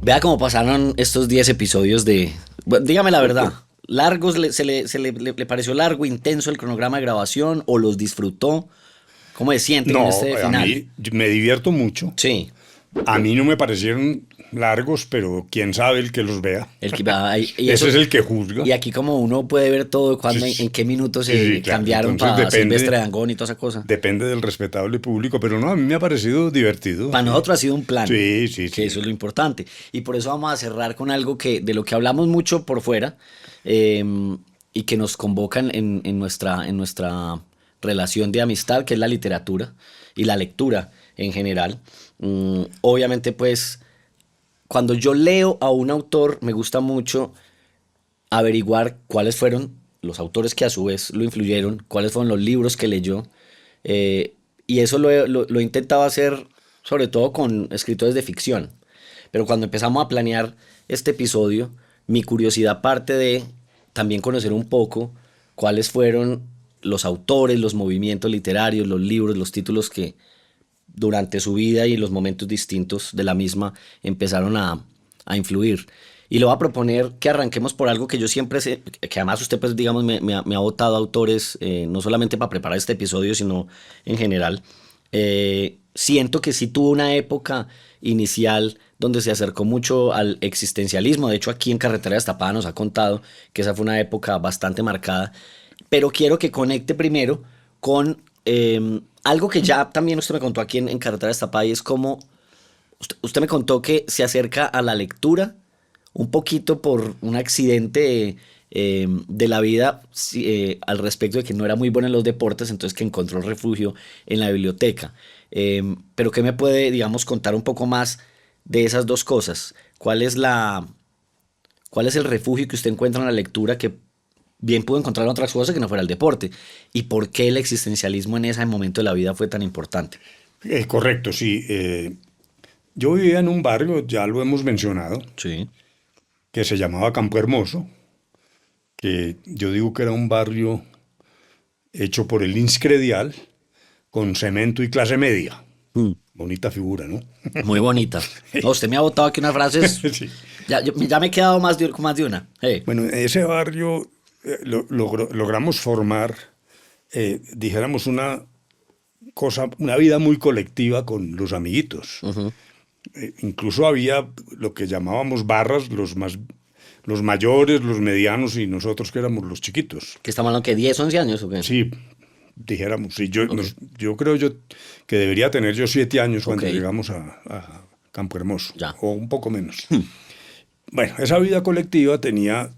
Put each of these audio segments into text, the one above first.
Vea cómo pasaron estos 10 episodios de... Bueno, dígame la verdad, ¿largos le pareció largo, intenso el cronograma de grabación o los disfrutó? ¿Cómo se siente en No, este a final? mí me divierto mucho. Sí, A mí no me parecieron largos, pero quién sabe el que los vea. el que va ahí- y Ese eso- es el que juzga. Y aquí como uno puede ver todo, cuando, Sí, en qué minutos sí, se sí, claro. cambiaron Entonces para depende. Silvestre Dangond y toda esa cosa. Depende del respetable público, pero no, a mí me ha parecido divertido. Para Sí. nosotros ha sido un plan, Sí, sí, que sí. eso es lo importante. Y por eso vamos a cerrar con algo de lo que hablamos mucho por fuera eh, y que nos convocan en nuestra relación de amistad, que es la literatura y la lectura en general. Obviamente, pues, cuando yo leo a un autor, me gusta mucho averiguar cuáles fueron los autores que a su vez lo influyeron, cuáles fueron los libros que leyó. Y eso lo he intentado hacer sobre todo con escritores de ficción. Pero cuando empezamos a planear este episodio, mi curiosidad parte de también conocer un poco cuáles fueron los autores, los movimientos literarios, los libros, los títulos que durante su vida y en los momentos distintos de la misma empezaron a influir. Y le voy a proponer que arranquemos por algo que yo siempre sé, que además usted pues digamos me ha votado autores, no solamente para preparar este episodio, sino en general. Siento que sí tuvo una época inicial donde se acercó mucho al existencialismo. De hecho, aquí en Carretera Destapada nos ha contado que esa fue una época bastante marcada. Pero quiero que conecte primero con algo que ya también usted me contó aquí en Carretera Destapada, y es como usted me contó que se acerca a la lectura un poquito por un accidente de la vida, al respecto de que no era muy bueno en los deportes, entonces que encontró refugio en la biblioteca. Pero ¿qué me puede, digamos, contar un poco más de esas dos cosas? ¿Cuál es el refugio que usted encuentra en la lectura que bien pudo encontrar en otras cosas que no fuera el deporte? ¿Y por qué el existencialismo en ese momento de la vida fue tan importante? Correcto, sí. Yo vivía en un barrio, ya lo hemos mencionado, Sí. que se llamaba Campo Hermoso, que yo digo que era un barrio hecho por el Inscredial con cemento y clase media. Mm. Bonita figura, ¿no? Muy bonita. No, usted me ha botado aquí unas frases. Sí. Ya me he quedado con más de una. Hey. Bueno, en ese barrio logramos formar, dijéramos, una vida muy colectiva con los amiguitos. Incluso había lo que llamábamos barras, los mayores, los medianos y nosotros que éramos los chiquitos. ¿Que estamos hablando que 10, 11 años o qué? Sí, dijéramos, sí, Ok. yo creo que debería tener yo 7 años cuando Ok. llegamos a Campo Hermoso, Ya. o un poco menos. Bueno, esa vida colectiva tenía,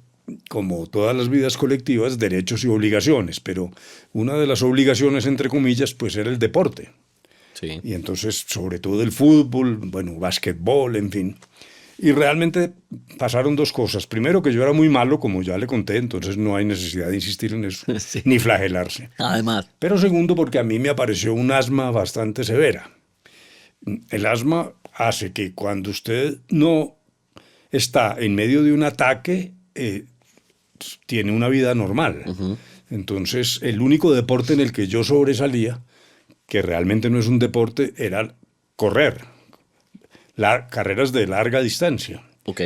como todas las vidas colectivas, derechos y obligaciones, pero una de las obligaciones, entre comillas, pues era el deporte. Sí. Y entonces, sobre todo el fútbol, bueno, básquetbol, en fin. Y realmente pasaron dos cosas. Primero, que yo era muy malo, como ya le conté, entonces no hay necesidad de insistir en eso, Sí. ni flagelarse. Además. Pero segundo, porque a mí me apareció un asma bastante severa. El asma hace que cuando usted no está en medio de un ataque, tiene una vida normal. Entonces, el único deporte en el que yo sobresalía, que realmente no es un deporte, era correr, carreras de larga distancia. Ok.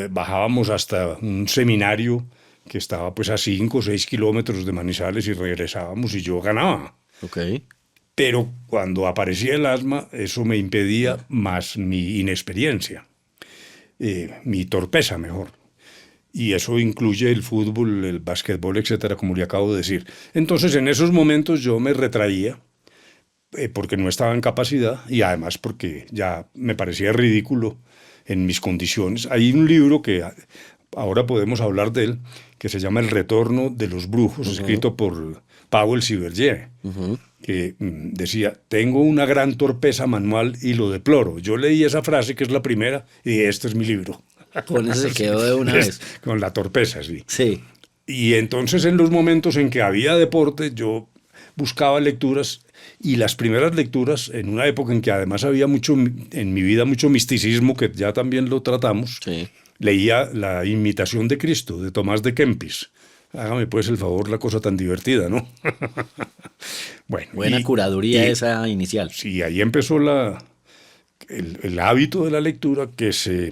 Bajábamos hasta un seminario que estaba pues a 5 o 6 kilómetros de Manizales y regresábamos y yo ganaba. Ok. Pero cuando aparecía el asma, eso me impedía más mi inexperiencia, mi torpeza mejor. Y eso incluye el fútbol, el básquetbol, etcétera, como le acabo de decir. Entonces, en esos momentos yo me retraía porque no estaba en capacidad y además porque ya me parecía ridículo en mis condiciones. Hay un libro que ahora podemos hablar de él, que se llama El retorno de los brujos, escrito por Powell Siverdier, que decía, tengo una gran torpeza manual y lo deploro. Yo leí esa frase, que es la primera, y dije, este es mi libro. Con eso se quedó de una vez. Con la torpeza, sí. Sí. Y entonces en los momentos en que había deporte, yo buscaba lecturas, y las primeras lecturas, en una época en que además había mucho, en mi vida, mucho misticismo, que ya también lo tratamos, Sí. leía La Imitación de Cristo, de Tomás de Kempis. Hágame pues el favor, la cosa tan divertida, ¿no? Bueno, Buena curaduría esa inicial. sí, ahí empezó el hábito de la lectura, que se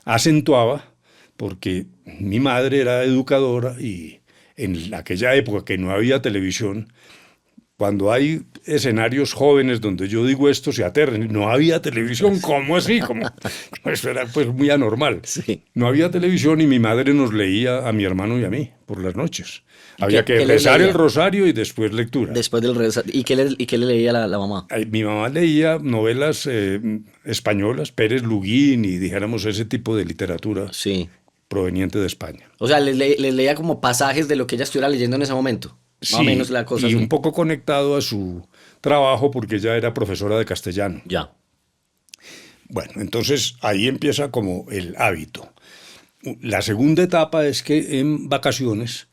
acentuaba porque mi madre era educadora, y en aquella época que no había televisión, cuando hay escenarios jóvenes donde yo digo esto se aterren, no había televisión, ¿cómo así? Como, eso era pues muy anormal. Sí. No había televisión, y mi madre nos leía a mi hermano y a mí por las noches. ¿Y Había qué que les rezar leía? el rosario y después lectura. Después del ¿Y qué le leía la mamá? Mi mamá leía novelas españolas, Pérez Luguín y, dijéramos, ese tipo de literatura Sí. proveniente de España. O sea, les leía como pasajes de lo que ella estuviera leyendo en ese momento. Más o Sí, menos la cosa y así. un poco conectado a su trabajo, porque ella era profesora de castellano. Ya. Bueno, entonces ahí empieza como el hábito. La segunda etapa es que en vacaciones,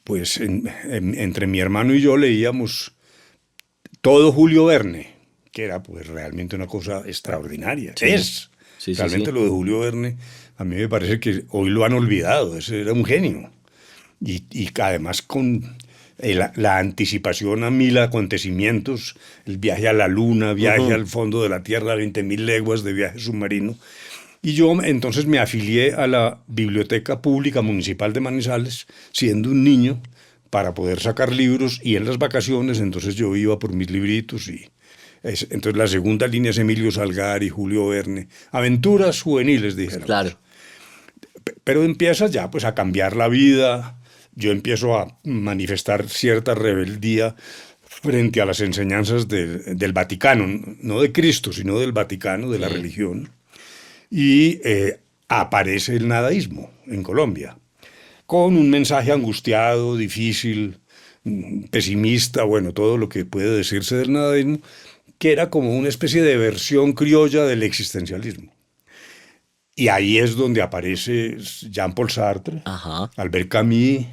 pues entre mi hermano y yo leíamos todo Julio Verne, que era pues realmente una cosa extraordinaria. Sí. Es Sí, sí, realmente sí. lo de Julio Verne, a mí me parece que hoy lo han olvidado. Ese era un genio. Y además con la anticipación a 1000 acontecimientos, el viaje a la luna, viaje al fondo de la Tierra, 20.000 leguas de viaje submarino. Y yo entonces me afilié a la Biblioteca Pública Municipal de Manizales, siendo un niño, para poder sacar libros, y en las vacaciones entonces yo iba por mis libritos. Entonces la segunda línea es Emilio Salgari, Julio Verne, aventuras juveniles, dijeron. Claro. Pero empieza ya pues a cambiar la vida. Yo empiezo a manifestar cierta rebeldía frente a las enseñanzas del Vaticano, no de Cristo, sino del Vaticano, de la religión. Y aparece el nadaísmo en Colombia, con un mensaje angustiado, difícil, pesimista, bueno, todo lo que puede decirse del nadaísmo, que era como una especie de versión criolla del existencialismo. Y ahí es donde aparece Jean-Paul Sartre, Ajá. Albert Camus,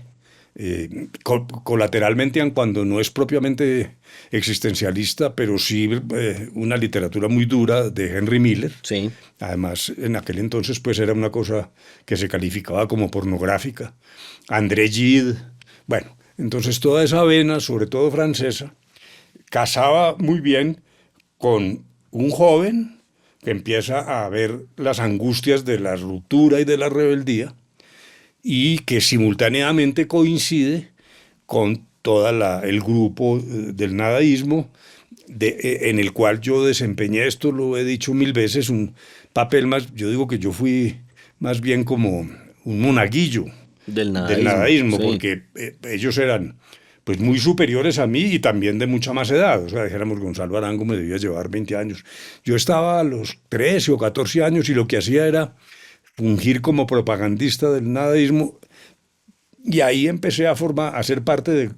colateralmente, aun cuando no es propiamente existencialista, pero sí una literatura muy dura, de Henry Miller. Sí. Además, en aquel entonces pues era una cosa que se calificaba como pornográfica. André Gide. Bueno, entonces toda esa vena, sobre todo francesa, casaba muy bien con un joven que empieza a ver las angustias de la ruptura y de la rebeldía, y que simultáneamente coincide con todo el grupo del nadaísmo, en el cual yo desempeñé, esto lo he dicho 1000 veces, un papel más, yo digo que yo fui más bien como un monaguillo Del del nadaísmo. nadaísmo, Sí. porque ellos eran pues muy superiores a mí, y también de mucha más edad. O sea, dijéramos, Gonzalo Arango me debía llevar 20 años. Yo estaba a los 13 o 14 años, y lo que hacía era fungir como propagandista del nadaísmo, y ahí empecé a ser parte de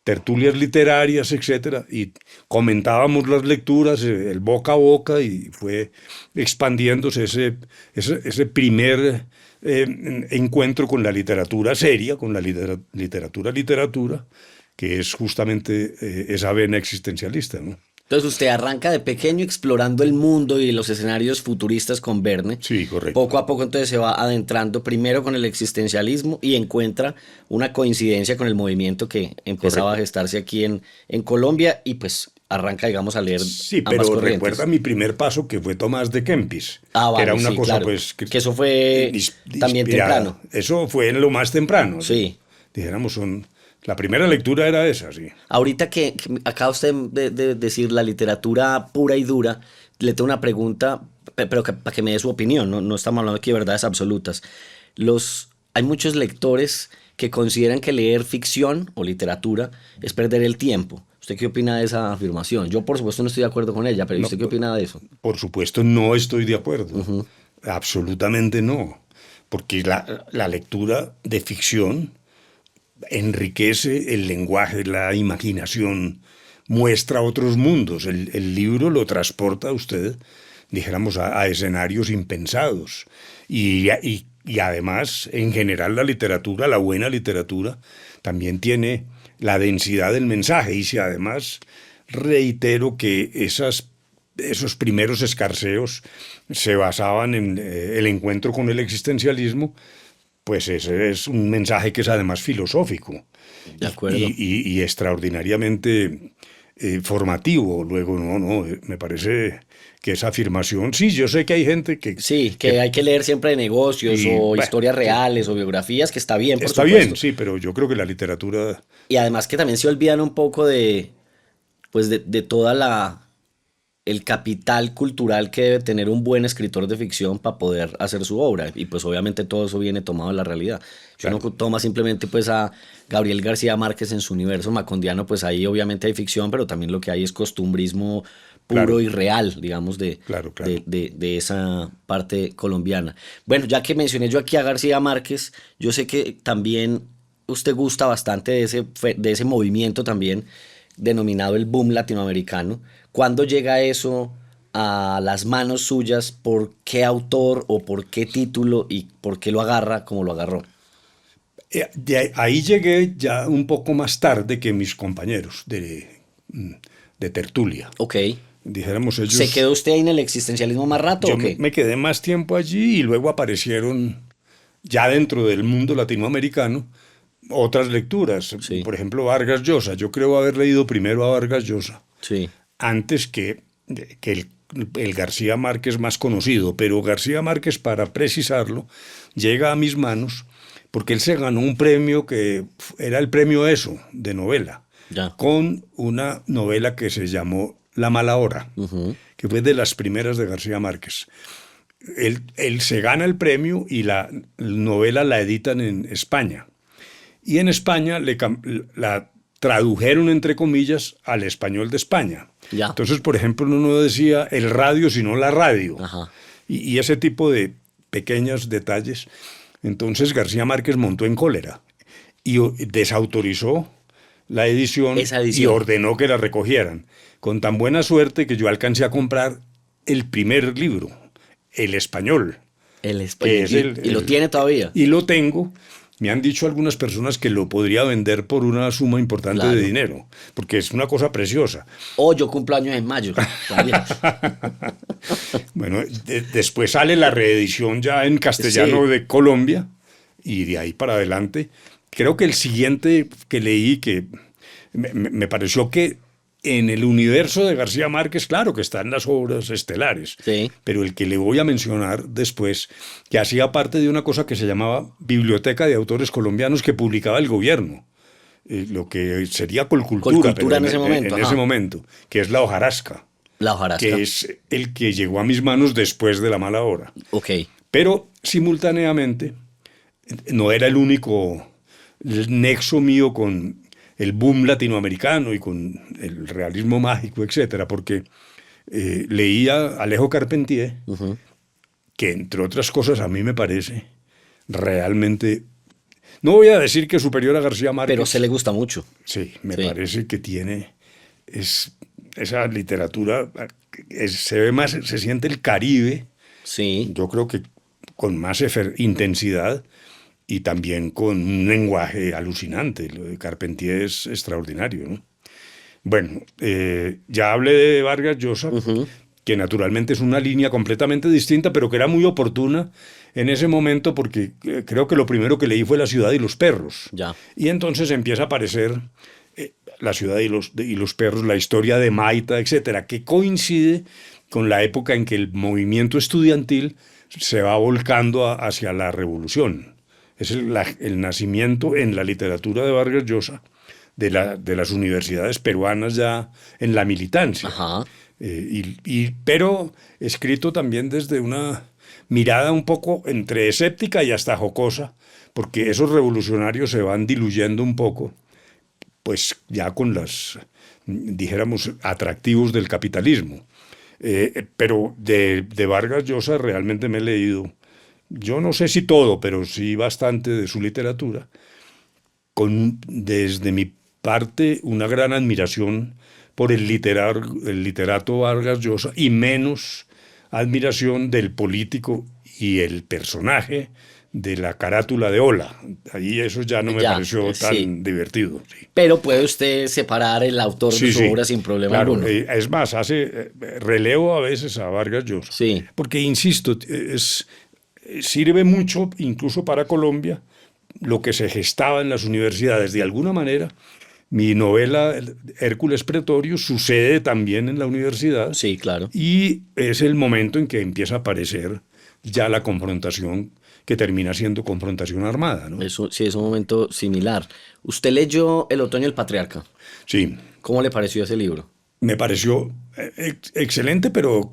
tertulias literarias, etcétera, y comentábamos las lecturas, el boca a boca, y fue expandiéndose ese primer encuentro con la literatura seria, con la literatura, que es justamente esa vena existencialista, ¿no? Entonces usted arranca de pequeño explorando el mundo y los escenarios futuristas con Verne. Sí, correcto. Poco a poco entonces se va adentrando primero con el existencialismo y encuentra una coincidencia con el movimiento que empezaba a gestarse aquí en Colombia, y pues arranca, digamos, a leer Sí, ambas pero corrientes. recuerda mi primer paso, que fue Tomás de Kempis, Ah, que vale, era una sí, cosa claro. pues Que eso fue también inspirada. temprano. Eso fue en lo más temprano. Sí. Dijéramos, la primera lectura era esa, sí. Ahorita que acaba usted de decir la literatura pura y dura, le tengo una pregunta, pero para que me dé su opinión, no estamos hablando aquí de verdades absolutas. Hay muchos lectores que consideran que leer ficción o literatura es perder el tiempo. ¿Usted qué opina de esa afirmación? Yo, por supuesto, no estoy de acuerdo con ella, pero ¿usted qué opina de eso? Por supuesto, no estoy de acuerdo. Absolutamente no. Porque la lectura de ficción enriquece el lenguaje, la imaginación, muestra otros mundos. El libro lo transporta a usted, dijéramos, a escenarios impensados. Y además, en general, la literatura, la buena literatura, también tiene la densidad del mensaje. Y si además reitero que esos primeros escarceos se basaban en el encuentro con el existencialismo, pues ese es un mensaje que es además filosófico De acuerdo. y extraordinariamente formativo. Luego, me parece que esa afirmación, sí, yo sé que hay gente Sí, que hay que leer siempre de negocios y, o bueno, historias reales o biografías, que está bien, por está bien, supuesto. sí, pero yo creo que la literatura, Y además que también se olvidan un poco de, pues de toda el capital cultural que debe tener un buen escritor de ficción para poder hacer su obra. Y pues obviamente todo eso viene tomado de la realidad. Si uno claro, toma simplemente pues a Gabriel García Márquez en su universo macondiano, pues ahí obviamente hay ficción, pero también lo que hay es costumbrismo puro claro, y real, digamos, claro, claro. de esa parte colombiana. Bueno, ya que mencioné yo aquí a García Márquez, yo sé que también usted gusta bastante de ese movimiento también denominado el boom latinoamericano. ¿Cuándo llega eso a las manos suyas? ¿Por qué autor o por qué título y por qué lo agarra como lo agarró? Ahí llegué ya un poco más tarde que mis compañeros de tertulia. Ok. Dijéramos ¿Se ellos, quedó usted ahí en el existencialismo más rato yo o qué? me quedé más tiempo allí y luego aparecieron ya dentro del mundo latinoamericano otras lecturas. Sí, Por ejemplo, Vargas Llosa. Yo creo haber leído primero a Vargas Llosa sí, antes que el García Márquez más conocido. Pero García Márquez, para precisarlo, llega a mis manos porque él se ganó un premio que era el premio ESO de novela, ya. con una novela que se llamó La mala hora, Ujú. que fue de las primeras de García Márquez. Él se gana el premio y la novela la editan en España. Y en España la tradujeron, entre comillas, al español de España. Ya. Entonces, por ejemplo, uno no decía el radio, sino la radio. Ajá. Y ese tipo de pequeños detalles. Entonces García Márquez montó en cólera y desautorizó la edición Esa y edición. ordenó que la recogieran. Con tan buena suerte que yo alcancé a comprar el primer libro, el español, Oye, que es y lo tiene todavía. y lo tengo. Me han dicho algunas personas que lo podría vender por una suma importante de Claro. dinero, porque es una cosa preciosa. O yo cumplo años en mayo. También. Bueno, después sale la reedición ya en castellano Sí. de Colombia y de ahí para adelante. Creo que el siguiente que leí, que me pareció que en el universo de García Márquez, claro que están las obras estelares, Sí. pero el que le voy a mencionar después, que hacía parte de una cosa que se llamaba Biblioteca de Autores Colombianos que publicaba el gobierno, lo que sería Colcultura, Colcultura pero en ese momento. en ese Ajá. momento, que es La hojarasca, La hojarasca. que es el que llegó a mis manos después de La mala hora. Ok. Pero simultáneamente no era el único nexo mío con el boom latinoamericano y con el realismo mágico, etcétera, porque leía Alejo Carpentier, Ujú. que entre otras cosas a mí me parece realmente, no voy a decir que superior a García Pero Márquez, se le gusta mucho. sí, me Sí. parece que tiene esa literatura, se ve más, se siente el Caribe, Sí. yo creo que con más intensidad y también con un lenguaje alucinante. Lo de Carpentier es extraordinario, ¿no? Bueno, ya hablé de Vargas Llosa, Ujú. que naturalmente es una línea completamente distinta, pero que era muy oportuna en ese momento porque creo que lo primero que leí fue La ciudad y los perros. Ya. Y entonces empieza a aparecer La ciudad y los perros, la historia de Maita, etcétera, que coincide con la época en que el movimiento estudiantil se va volcando hacia la revolución. Es el nacimiento en la literatura de Vargas Llosa de las universidades peruanas ya en la militancia. Ajá. Pero escrito también desde una mirada un poco entre escéptica y hasta jocosa, porque esos revolucionarios se van diluyendo un poco, pues ya con las, dijéramos, atractivos del capitalismo. Pero de Vargas Llosa realmente me he leído, yo no sé si todo, pero sí bastante de su literatura, con desde mi parte una gran admiración por el literato Vargas Llosa y menos admiración del político y el personaje de la carátula de Hola. Ahí eso ya no me Ya, pareció tan sí. divertido. Sí. Pero puede usted separar el autor de Sí, su sí, obra sin problema claro. alguno. Es más, relevo a veces a Vargas Llosa, Sí, porque insisto, sirve mucho incluso para Colombia lo que se gestaba en las universidades. De alguna manera, mi novela Hércules Pretorius sucede también en la universidad sí, claro. y es el momento en que empieza a aparecer ya la confrontación que termina siendo confrontación armada, ¿no? Eso sí es un momento similar. ¿Usted leyó El otoño del patriarca? Sí, ¿Cómo le pareció ese libro? me pareció excelente, pero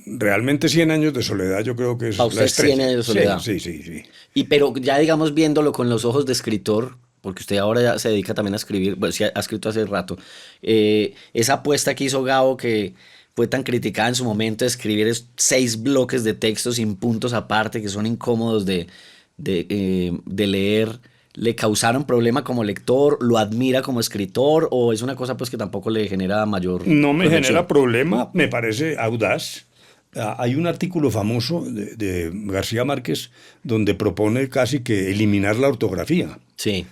realmente 100 años de soledad yo creo que Para es la usted, Cien estrella. años de Sí, soledad. sí, sí, sí. Y pero ya digamos viéndolo con los ojos de escritor, porque usted ahora ya se dedica también a escribir, bueno, sí ha escrito hace rato, esa apuesta que hizo Gabo que fue tan criticada en su momento, de escribir 6 bloques de texto sin puntos aparte, que son incómodos de leer, ¿le causaron problema como lector? ¿Lo admira como escritor? ¿O es una cosa pues que tampoco le genera mayor No me genera reflexión? problema, me parece audaz. Hay un artículo famoso de García Márquez donde propone casi que eliminar la ortografía Sí,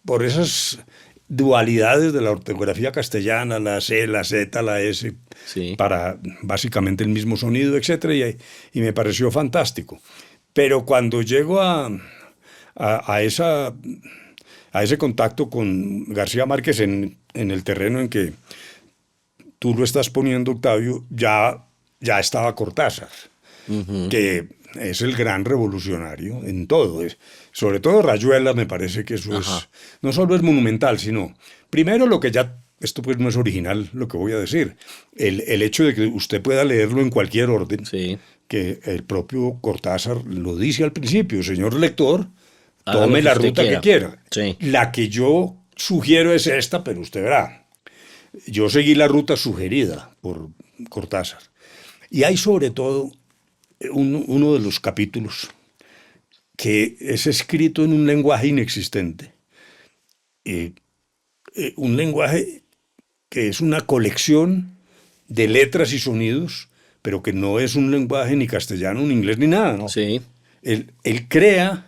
por esas dualidades de la ortografía castellana, la C, la Z, la S, sí. para básicamente el mismo sonido, etcétera, y me pareció fantástico. Pero cuando llego a esa, a ese contacto con García Márquez en el terreno en que tú lo estás poniendo, Octavio, ya estaba Cortázar, que es el gran revolucionario en todo. Sobre todo Rayuela, me parece que eso Ajá. no solo es monumental, sino, primero lo que ya, esto pues no es original lo que voy a decir, el hecho de que usted pueda leerlo en cualquier orden, Sí. que el propio Cortázar lo dice al principio, señor lector, Haga lo tome que la usted ruta que quiera. quiera. Sí. La que yo sugiero es esta, pero usted verá. Yo seguí la ruta sugerida por Cortázar. Y hay sobre todo uno de los capítulos que es escrito en un lenguaje inexistente. Eh, un lenguaje que es una colección de letras y sonidos, pero que no es un lenguaje ni castellano, ni inglés, ni nada, ¿no? Sí. Él crea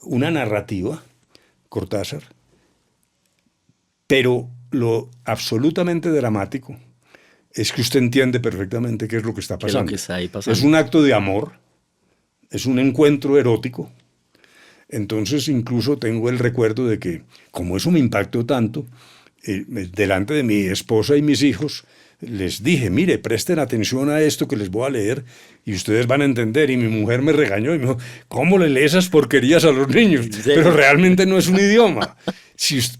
una narrativa, Cortázar, pero lo absolutamente dramático es que usted entiende perfectamente qué es lo que está ¿Qué es lo que pasando. está ahí Es pasando? un acto de amor, es un encuentro erótico. Entonces incluso tengo el recuerdo de que, como eso me impactó tanto, delante de mi esposa y mis hijos, les dije, mire, presten atención a esto que les voy a leer y ustedes van a entender. Y mi mujer me regañó y me dijo, ¿cómo le lee esas porquerías a los niños? ¿En Pero serio? realmente no es un idioma.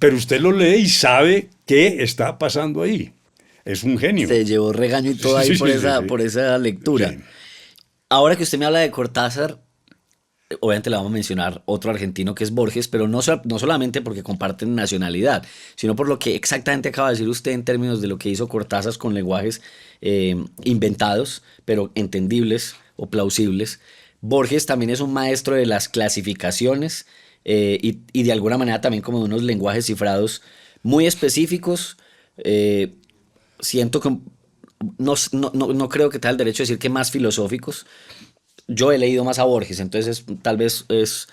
Pero usted lo lee y sabe qué está pasando ahí. Es un genio. Se llevó regaño y todo Sí, ahí sí, sí, sí, por sí. esa lectura. Sí. Ahora que usted me habla de Cortázar, obviamente le vamos a mencionar otro argentino que es Borges, pero no solamente porque comparten nacionalidad, sino por lo que exactamente acaba de decir usted en términos de lo que hizo Cortázar con lenguajes inventados, pero entendibles o plausibles. Borges también es un maestro de las clasificaciones y de alguna manera también como de unos lenguajes cifrados muy específicos. Siento que no creo que tenga el derecho de decir que más filosóficos. Yo he leído más a Borges, entonces tal vez es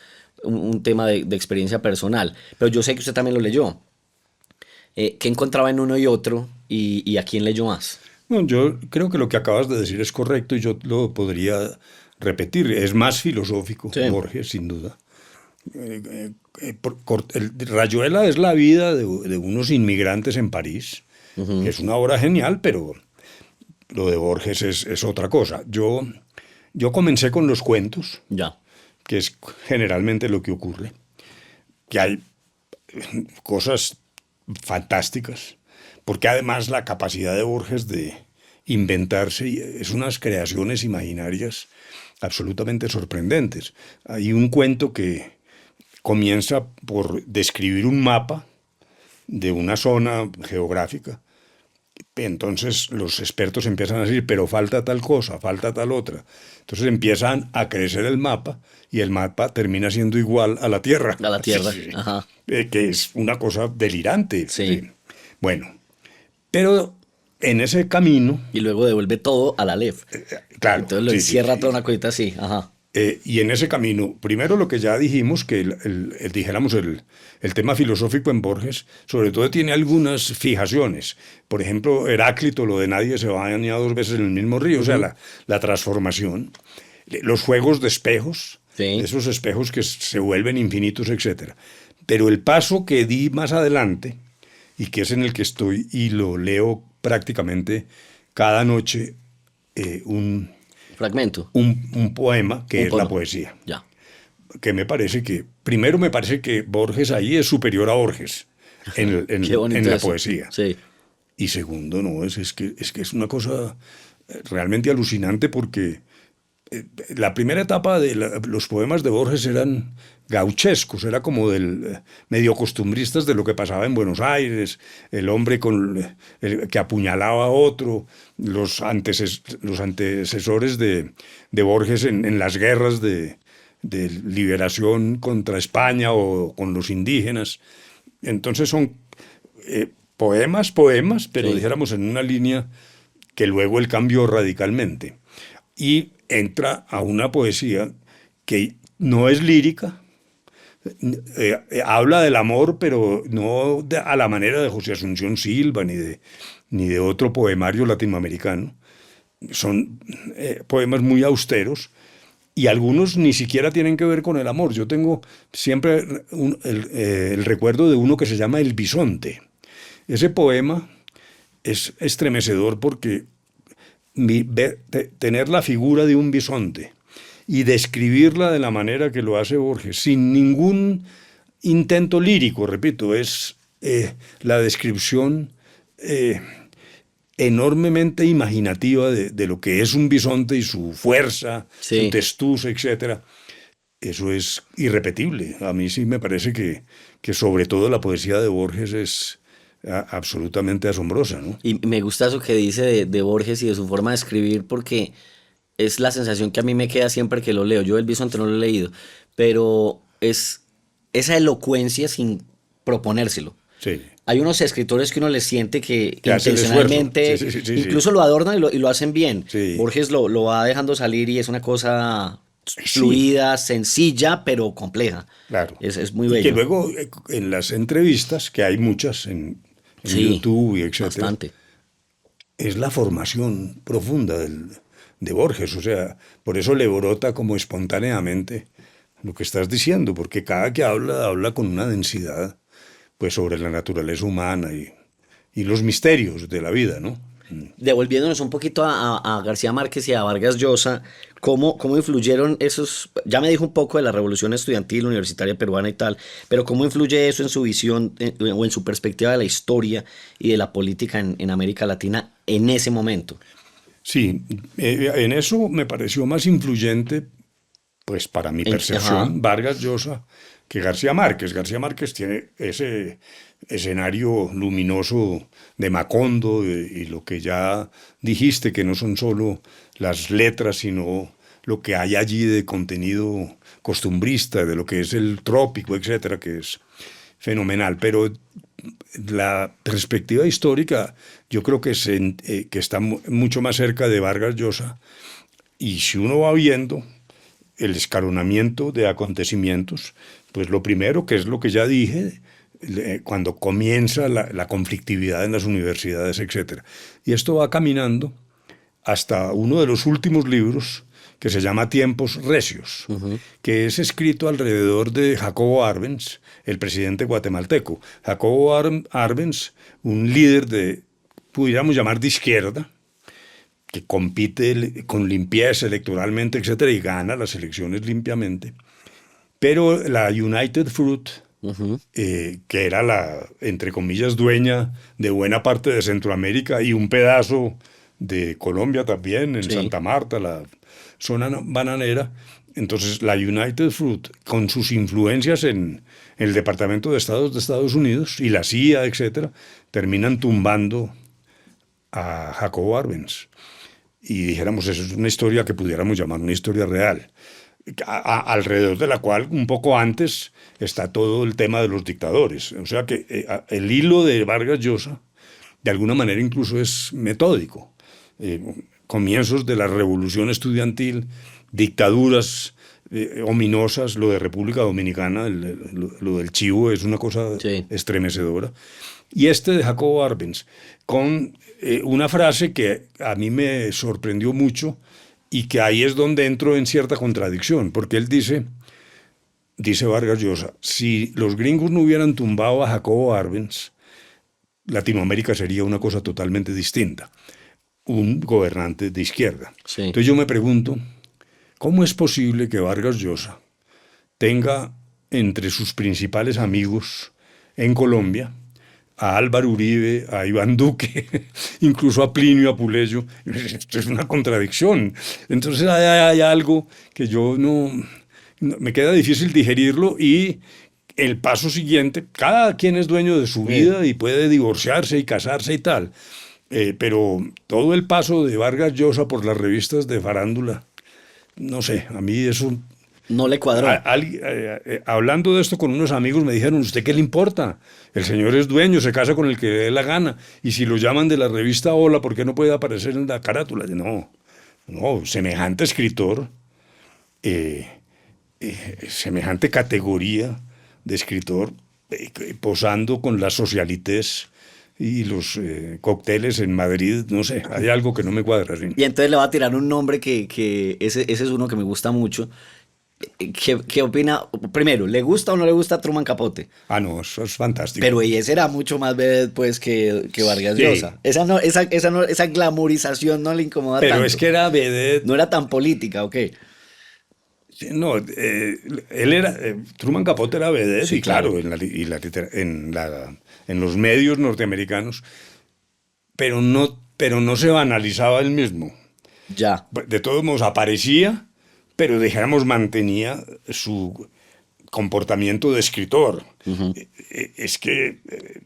un tema de experiencia personal, pero yo sé que usted también lo leyó. ¿Qué encontraba en uno y otro y a quién leyó más? No, yo creo que lo que acabas de decir es correcto y yo lo podría repetir. Es más filosófico, Sí. Borges, sin duda. Rayuela es la vida de unos inmigrantes en París, que es una obra genial, pero lo de Borges es otra cosa. Yo comencé con los cuentos, Ya, que es generalmente lo que ocurre, que hay cosas fantásticas, porque además la capacidad de Borges de inventarse es unas creaciones imaginarias absolutamente sorprendentes. Hay un cuento que comienza por describir un mapa de una zona geográfica. Entonces los expertos empiezan a decir, pero falta tal cosa, falta tal otra. Entonces empiezan a crecer el mapa y el mapa termina siendo igual a la Tierra. a la tierra. Sí, sí. Ajá. Que es una cosa delirante. Sí. Bueno, pero en ese camino, Y luego devuelve todo a la Aleph. claro, Entonces lo sí, sí, encierra sí. toda una cosita así. Ajá. Y en ese camino, primero lo que ya dijimos, que dijéramos el tema filosófico en Borges, sobre todo tiene algunas fijaciones. Por ejemplo, Heráclito, lo de nadie se baña dos veces en el mismo río, o sea, la transformación, los juegos de espejos, Sí. esos espejos que se vuelven infinitos, etcétera. Pero el paso que di más adelante, y que es en el que estoy, y lo leo prácticamente cada noche, un Fragmento. un poema que Un es la poema. poesía. Ya. Que me parece que, primero me parece que Borges ahí es superior a Borges Qué bonito en la eso. poesía. Sí. Y segundo, no, es que es una cosa realmente alucinante porque la primera etapa de los poemas de Borges eran gauchescos, era como medio costumbristas de lo que pasaba en Buenos Aires, el hombre que apuñalaba a otro, los antecesores de Borges en las guerras de liberación contra España o con los indígenas. Entonces son poemas, pero Sí. dijéramos en una línea que luego él cambió radicalmente. Y entra a una poesía que no es lírica, habla del amor, pero no a la manera de José Asunción Silva ni de otro poemario latinoamericano. Son poemas muy austeros y algunos ni siquiera tienen que ver con el amor. Yo tengo siempre el recuerdo de uno que se llama El Bisonte. Ese poema es estremecedor porque tener la figura de un bisonte y describirla de la manera que lo hace Borges, sin ningún intento lírico, repito, es la descripción enormemente imaginativa de lo que es un bisonte y su fuerza, Sí. su testuz, etcétera. Eso es irrepetible. A mí sí me parece que sobre todo la poesía de Borges es absolutamente asombrosa, ¿no? Y me gusta eso que dice de Borges y de su forma de escribir porque es la sensación que a mí me queda siempre que lo leo. Yo el Bisonte no lo he leído, pero es esa elocuencia sin proponérselo. Sí. Hay unos escritores que uno les siente que Que hace el esfuerzo. intencionalmente Sí, sí, sí, incluso sí. lo adornan y lo hacen bien. Sí. Borges lo va dejando salir y es una cosa Sí, fluida, sencilla, pero compleja. claro. Es muy Y que bello. luego en las entrevistas, que hay muchas en Sí, YouTube y etcétera, bastante. es la formación profunda de Borges. O sea, por eso le brota como espontáneamente lo que estás diciendo, porque cada que habla con una densidad pues sobre la naturaleza humana y los misterios de la vida, ¿no? Devolviéndonos un poquito a García Márquez y a Vargas Llosa, ¿cómo influyeron esos? Ya me dijo un poco de la revolución estudiantil universitaria peruana y tal, pero ¿cómo influye eso en su visión o en su perspectiva de la historia y de la política en América Latina en ese momento? Sí, en eso me pareció más influyente, pues para mi Ajá, percepción, Vargas Llosa que García Márquez. García Márquez tiene ese escenario luminoso de Macondo y lo que ya dijiste, que no son solo las letras, sino lo que hay allí de contenido costumbrista, de lo que es el trópico, etcétera, que es fenomenal. Pero la perspectiva histórica yo creo que está mucho más cerca de Vargas Llosa y si uno va viendo el escalonamiento de acontecimientos, pues lo primero, que es lo que ya dije, cuando comienza la conflictividad en las universidades, etcétera. Y esto va caminando hasta uno de los últimos libros que se llama Tiempos Recios, que es escrito alrededor de Jacobo Arbenz, el presidente guatemalteco. Jacobo Arbenz, un líder pudiéramos llamar de izquierda, que compite con limpieza electoralmente, etcétera, y gana las elecciones limpiamente. Pero la United Fruit, que era entre comillas, dueña de buena parte de Centroamérica y un pedazo de Colombia también, en sí. Santa Marta, la zona bananera. Entonces, la United Fruit, con sus influencias en el Departamento de Estado de Estados Unidos y la CIA, etcétera, terminan tumbando a Jacobo Arbenz. Y dijéramos, eso es una historia que pudiéramos llamar una historia real, alrededor de la cual un poco antes está todo el tema de los dictadores. O sea que el hilo de Vargas Llosa, de alguna manera incluso es metódico. comienzos de la revolución estudiantil, dictaduras ominosas, lo de República Dominicana, lo del chivo es una cosa Sí. estremecedora. Y este de Jacobo Arbenz, con una frase que a mí me sorprendió mucho y que ahí es donde entro en cierta contradicción, porque él dice Vargas Llosa, si los gringos no hubieran tumbado a Jacobo Arbenz, Latinoamérica sería una cosa totalmente distinta, un gobernante de izquierda. Sí. Entonces yo me pregunto, ¿cómo es posible que Vargas Llosa tenga entre sus principales amigos en Colombia a Álvaro Uribe, a Iván Duque, incluso a Plinio Apuleyo? Esto es una contradicción. Entonces hay algo que yo no me queda difícil digerirlo, y el paso siguiente, cada quien es dueño de su vida y puede divorciarse y casarse y tal, pero todo el paso de Vargas Llosa por las revistas de farándula, no sé, a mí eso... No le cuadró. Hablando de esto con unos amigos me dijeron, ¿usted qué le importa? El señor es dueño, se casa con el que le dé la gana, y si lo llaman de la revista Hola, ¿por qué no puede aparecer en la carátula? No, semejante escritor, semejante categoría de escritor, posando con las socialités y los cócteles en Madrid, no sé, hay algo que no me cuadra. ¿Sí? Y entonces le va a tirar un nombre que ese es uno que me gusta mucho. ¿Qué opina? Primero, ¿le gusta o no le gusta Truman Capote? Ah, no, eso es fantástico. Pero ese era mucho más vedette, pues, que Vargas Sí. Llosa. Esa glamorización no le incomoda Pero tanto. es que era vedette. No era tan política, ¿o qué? No, él era, Truman Capote era vedette, Sí, y claro, claro. en los medios norteamericanos, pero no se banalizaba él mismo. Ya. De todos modos, aparecía, pero digamos mantenía su comportamiento de escritor. Es que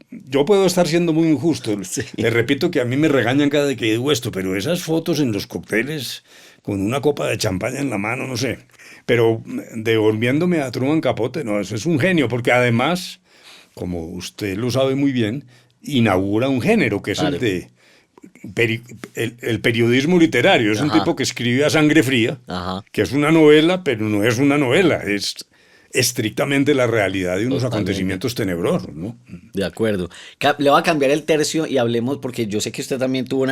yo puedo estar siendo muy injusto. Sí. Le repito que a mí me regañan cada vez que digo esto, pero esas fotos en los cócteles con una copa de champaña en la mano, no sé. Pero devolviéndome a Truman Capote, no, eso es un genio, porque además, como usted lo sabe muy bien, inaugura un género que es Claro. el de el periodismo literario. Es un Ajá. tipo que escribe a sangre fría, Ajá. que es una novela, pero no es una novela, es estrictamente la realidad de unos Totalmente. acontecimientos tenebrosos, ¿no? De acuerdo. Le voy a cambiar el tercio y hablemos, porque yo sé que usted también tuvo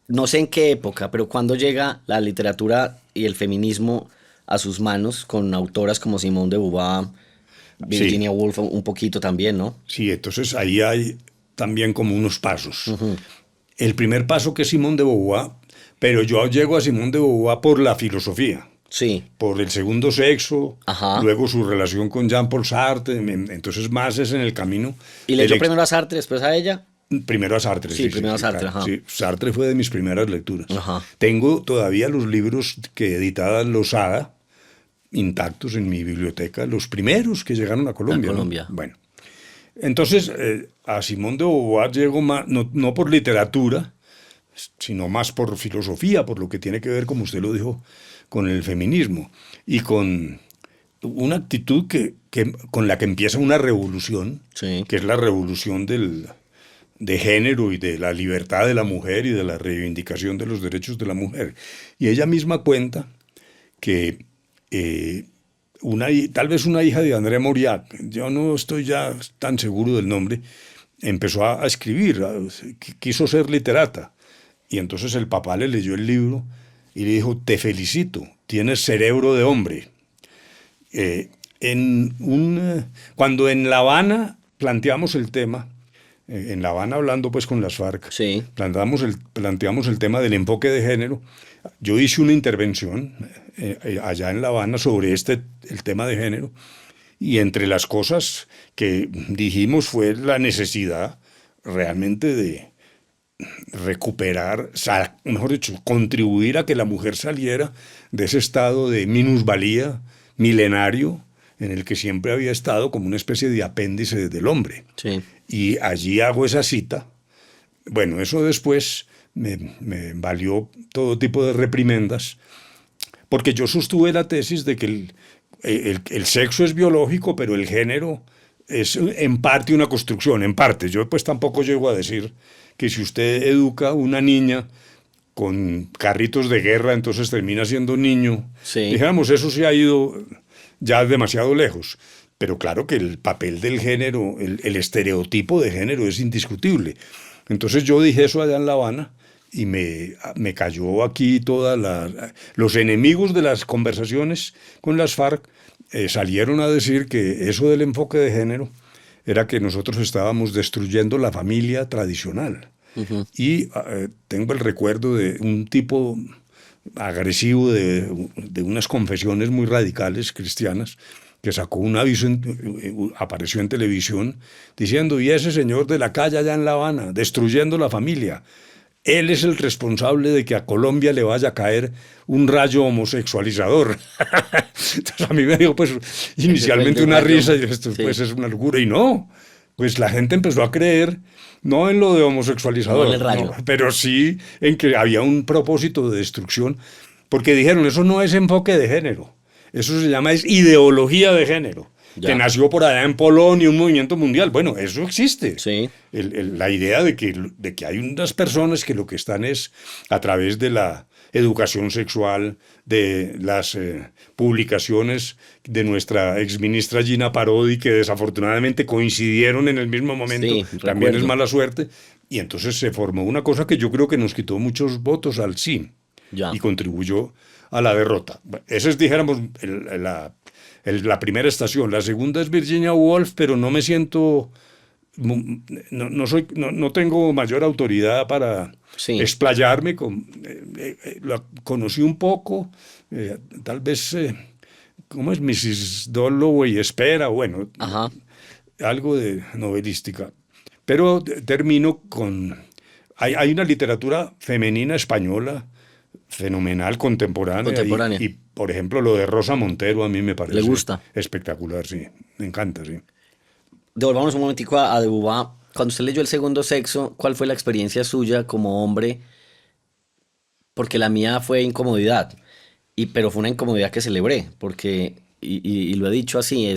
no sé en qué época, pero cuando llega la literatura y el feminismo a sus manos, con autoras como Simone de Beauvoir, Virginia Woolf, un poquito también, ¿no? Sí, entonces ahí hay también como unos pasos. El primer paso que es Simone de Beauvoir, pero yo llego a Simone de Beauvoir por la filosofía, Sí. por el segundo sexo, Ajá. luego su relación con Jean-Paul Sartre, entonces más es en el camino. ¿Y leyó del primero a Sartre, después a ella? Primero a Sartre. Sí, primero a Sartre, claro, ajá. sí. Sartre fue de mis primeras lecturas. Ajá. Tengo todavía los libros que editaba Losada, intactos en mi biblioteca, los primeros que llegaron a Colombia. A Colombia. ¿No? Bueno, entonces a Simone de Beauvoir llego más, no por literatura, sino más por filosofía, por lo que tiene que ver, como usted lo dijo, con el feminismo y con una actitud con la que empieza una revolución, Sí. que es la revolución de género y de la libertad de la mujer y de la reivindicación de los derechos de la mujer. Y ella misma cuenta que tal vez una hija de André Mauriac, yo no estoy ya tan seguro del nombre, empezó a escribir, quiso ser literata. Y entonces el papá le leyó el libro y le dijo, te felicito, tienes cerebro de hombre. Cuando en La Habana planteamos el tema, en La Habana hablando pues con las FARC, Sí. planteamos el tema del enfoque de género, yo hice una intervención allá en La Habana sobre el tema de género, y entre las cosas que dijimos fue la necesidad realmente de recuperar, mejor dicho, contribuir a que la mujer saliera de ese estado de minusvalía milenario en el que siempre había estado como una especie de apéndice del hombre. Sí. Y allí hago esa cita. Bueno, eso después me valió todo tipo de reprimendas, porque yo sostuve la tesis de que el sexo es biológico, pero el género es en parte una construcción, en parte. Yo pues tampoco llego a decir que si usted educa a una niña con carritos de guerra, entonces termina siendo niño. Sí. Dijéramos, eso se ha ido ya demasiado lejos. Pero claro que el papel del género, el estereotipo de género es indiscutible. Entonces yo dije eso allá en La Habana y me cayó aquí los enemigos de las conversaciones con las FARC salieron a decir que eso del enfoque de género era que nosotros estábamos destruyendo la familia tradicional. Y tengo el recuerdo de un tipo agresivo de unas confesiones muy radicales cristianas que sacó un aviso, apareció en televisión diciendo, y ese señor de la calle allá en La Habana, destruyendo la familia, él es el responsable de que a Colombia le vaya a caer un rayo homosexualizador. Entonces a mí me dio pues inicialmente una risa y esto Sí. pues es una locura. Y no, pues la gente empezó a creer, no en lo de homosexualizador, No en el rayo. no, pero sí en que había un propósito de destrucción, porque dijeron, eso no es enfoque de género, eso se llama es ideología de género. Ya. Que nació por allá en Polonia, un movimiento mundial. Bueno, eso existe. Sí. La idea de que hay unas personas que lo que están es a través de la educación sexual, de las publicaciones de nuestra exministra Gina Parodi, que desafortunadamente coincidieron en el mismo momento, Sí, también es recuerdo. mala suerte, y entonces se formó una cosa que yo creo que nos quitó muchos votos al sí Ya. y contribuyó a la derrota. Esa es, dijéramos, la primera estación. La segunda es Virginia Woolf, pero no me siento, no tengo mayor autoridad para Sí. explayarme. La conocí un poco, tal vez, ¿cómo es? Mrs. Dalloway espera, bueno, Ajá. algo de novelística. Pero termino con... Hay una literatura femenina española fenomenal, contemporánea. Contemporánea. Y, por ejemplo, lo de Rosa Montero a mí me parece ¿Le gusta? espectacular, sí. Me encanta, sí. Devolvámonos un momentico a de Beauvoir. Cuando usted leyó El segundo sexo, ¿cuál fue la experiencia suya como hombre? Porque la mía fue incomodidad, pero fue una incomodidad que celebré, porque, y lo he dicho así,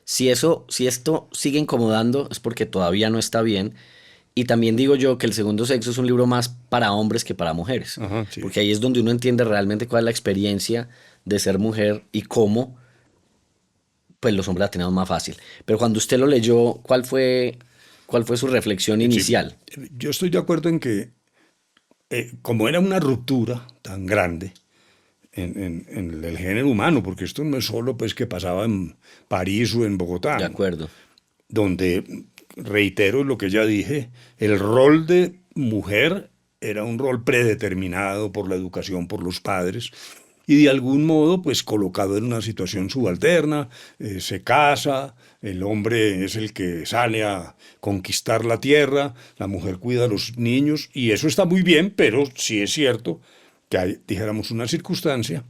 si esto sigue incomodando, es porque todavía no está bien. Y también digo yo que El segundo sexo es un libro más para hombres que para mujeres, Ajá, sí. porque ahí es donde uno entiende realmente cuál es la experiencia de ser mujer y cómo pues los hombres la tenemos más fácil. Pero cuando usted lo leyó, cuál fue su reflexión Sí, inicial? yo estoy de acuerdo en que, como era una ruptura tan grande en el género humano, porque esto no es solo pues, que pasaba en París o en Bogotá, De acuerdo. donde, reitero lo que ya dije, el rol de mujer era un rol predeterminado por la educación, por los padres, y de algún modo, pues colocado en una situación subalterna, se casa, el hombre es el que sale a conquistar la tierra, la mujer cuida a los niños, y eso está muy bien, pero sí es cierto que hay, dijéramos, una circunstancia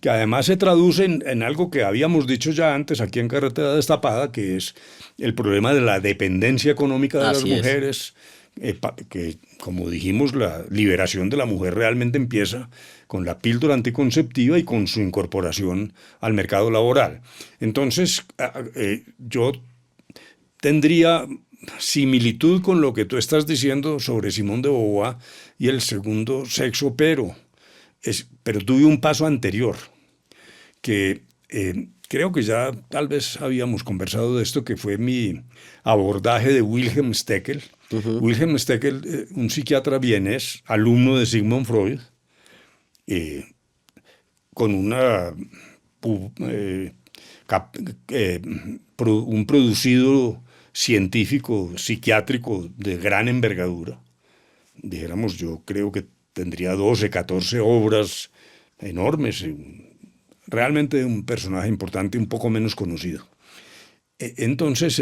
que además se traduce en algo que habíamos dicho ya antes aquí en Carretera Destapada, que es el problema de la dependencia económica de las Así es. mujeres, que como dijimos, la liberación de la mujer realmente empieza con la píldora anticonceptiva y con su incorporación al mercado laboral. Entonces, yo tendría similitud con lo que tú estás diciendo sobre Simone de Beauvoir y el segundo sexo, pero tuve un paso anterior, que creo que ya tal vez habíamos conversado de esto, que fue mi abordaje de Wilhelm Steckel. Wilhelm Steckel, un psiquiatra vienés, alumno de Sigmund Freud, con un producido científico, psiquiátrico de gran envergadura. Dijéramos, yo creo que tendría 12, 14 obras enormes. Realmente un personaje importante, un poco menos conocido. Entonces,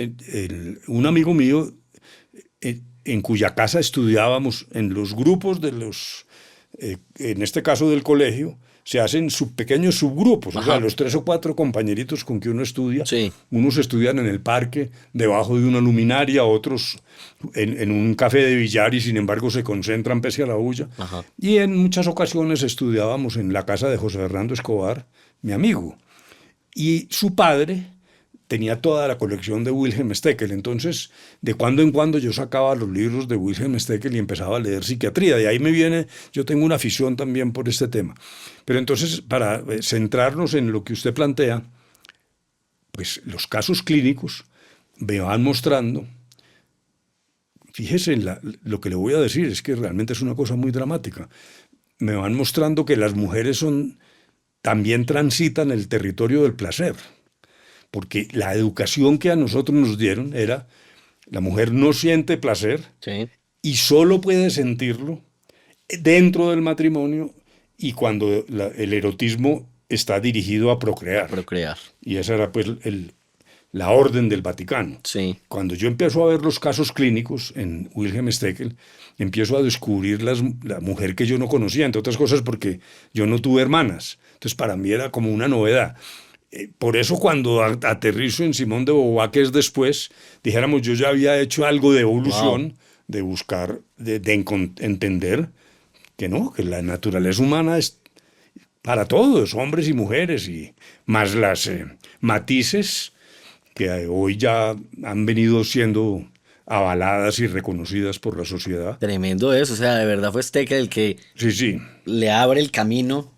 un amigo mío, en cuya casa estudiábamos, en los grupos de en este caso del colegio, se hacen pequeños subgrupos. Ajá. O sea, los 3 o 4 compañeritos con que uno estudia, Sí. unos estudian en el parque, debajo de una luminaria, otros en un café de billar y sin embargo se concentran pese a la bulla. Ajá. Y en muchas ocasiones estudiábamos en la casa de José Fernando Escobar, mi amigo. Y su padre tenía toda la colección de Wilhelm Steckel. Entonces, de cuando en cuando yo sacaba los libros de Wilhelm Steckel y empezaba a leer psiquiatría. De ahí me viene, yo tengo una afición también por este tema. Pero entonces, para centrarnos en lo que usted plantea, pues los casos clínicos me van mostrando, fíjese en lo que le voy a decir, es que realmente es una cosa muy dramática, me van mostrando que las mujeres también transitan el territorio del placer, porque la educación que a nosotros nos dieron era, la mujer no siente placer Sí. y solo puede sentirlo dentro del matrimonio y cuando el erotismo está dirigido a procrear. Procrear. Y esa era pues la orden del Vaticano. Sí. Cuando yo empiezo a ver los casos clínicos en Wilhelm Steckel, empiezo a descubrir la mujer que yo no conocía, entre otras cosas porque yo no tuve hermanas. Entonces para mí era como una novedad. Por eso cuando aterrizo en Simón de Beauvoir, que es después, dijéramos, yo ya había hecho algo de evolución, de buscar, de entender que no, que la naturaleza humana es para todos, hombres y mujeres, y más las matices que hoy ya han venido siendo avaladas y reconocidas por la sociedad. Tremendo eso, o sea, de verdad fue Steckel el que Sí, sí. le abre el camino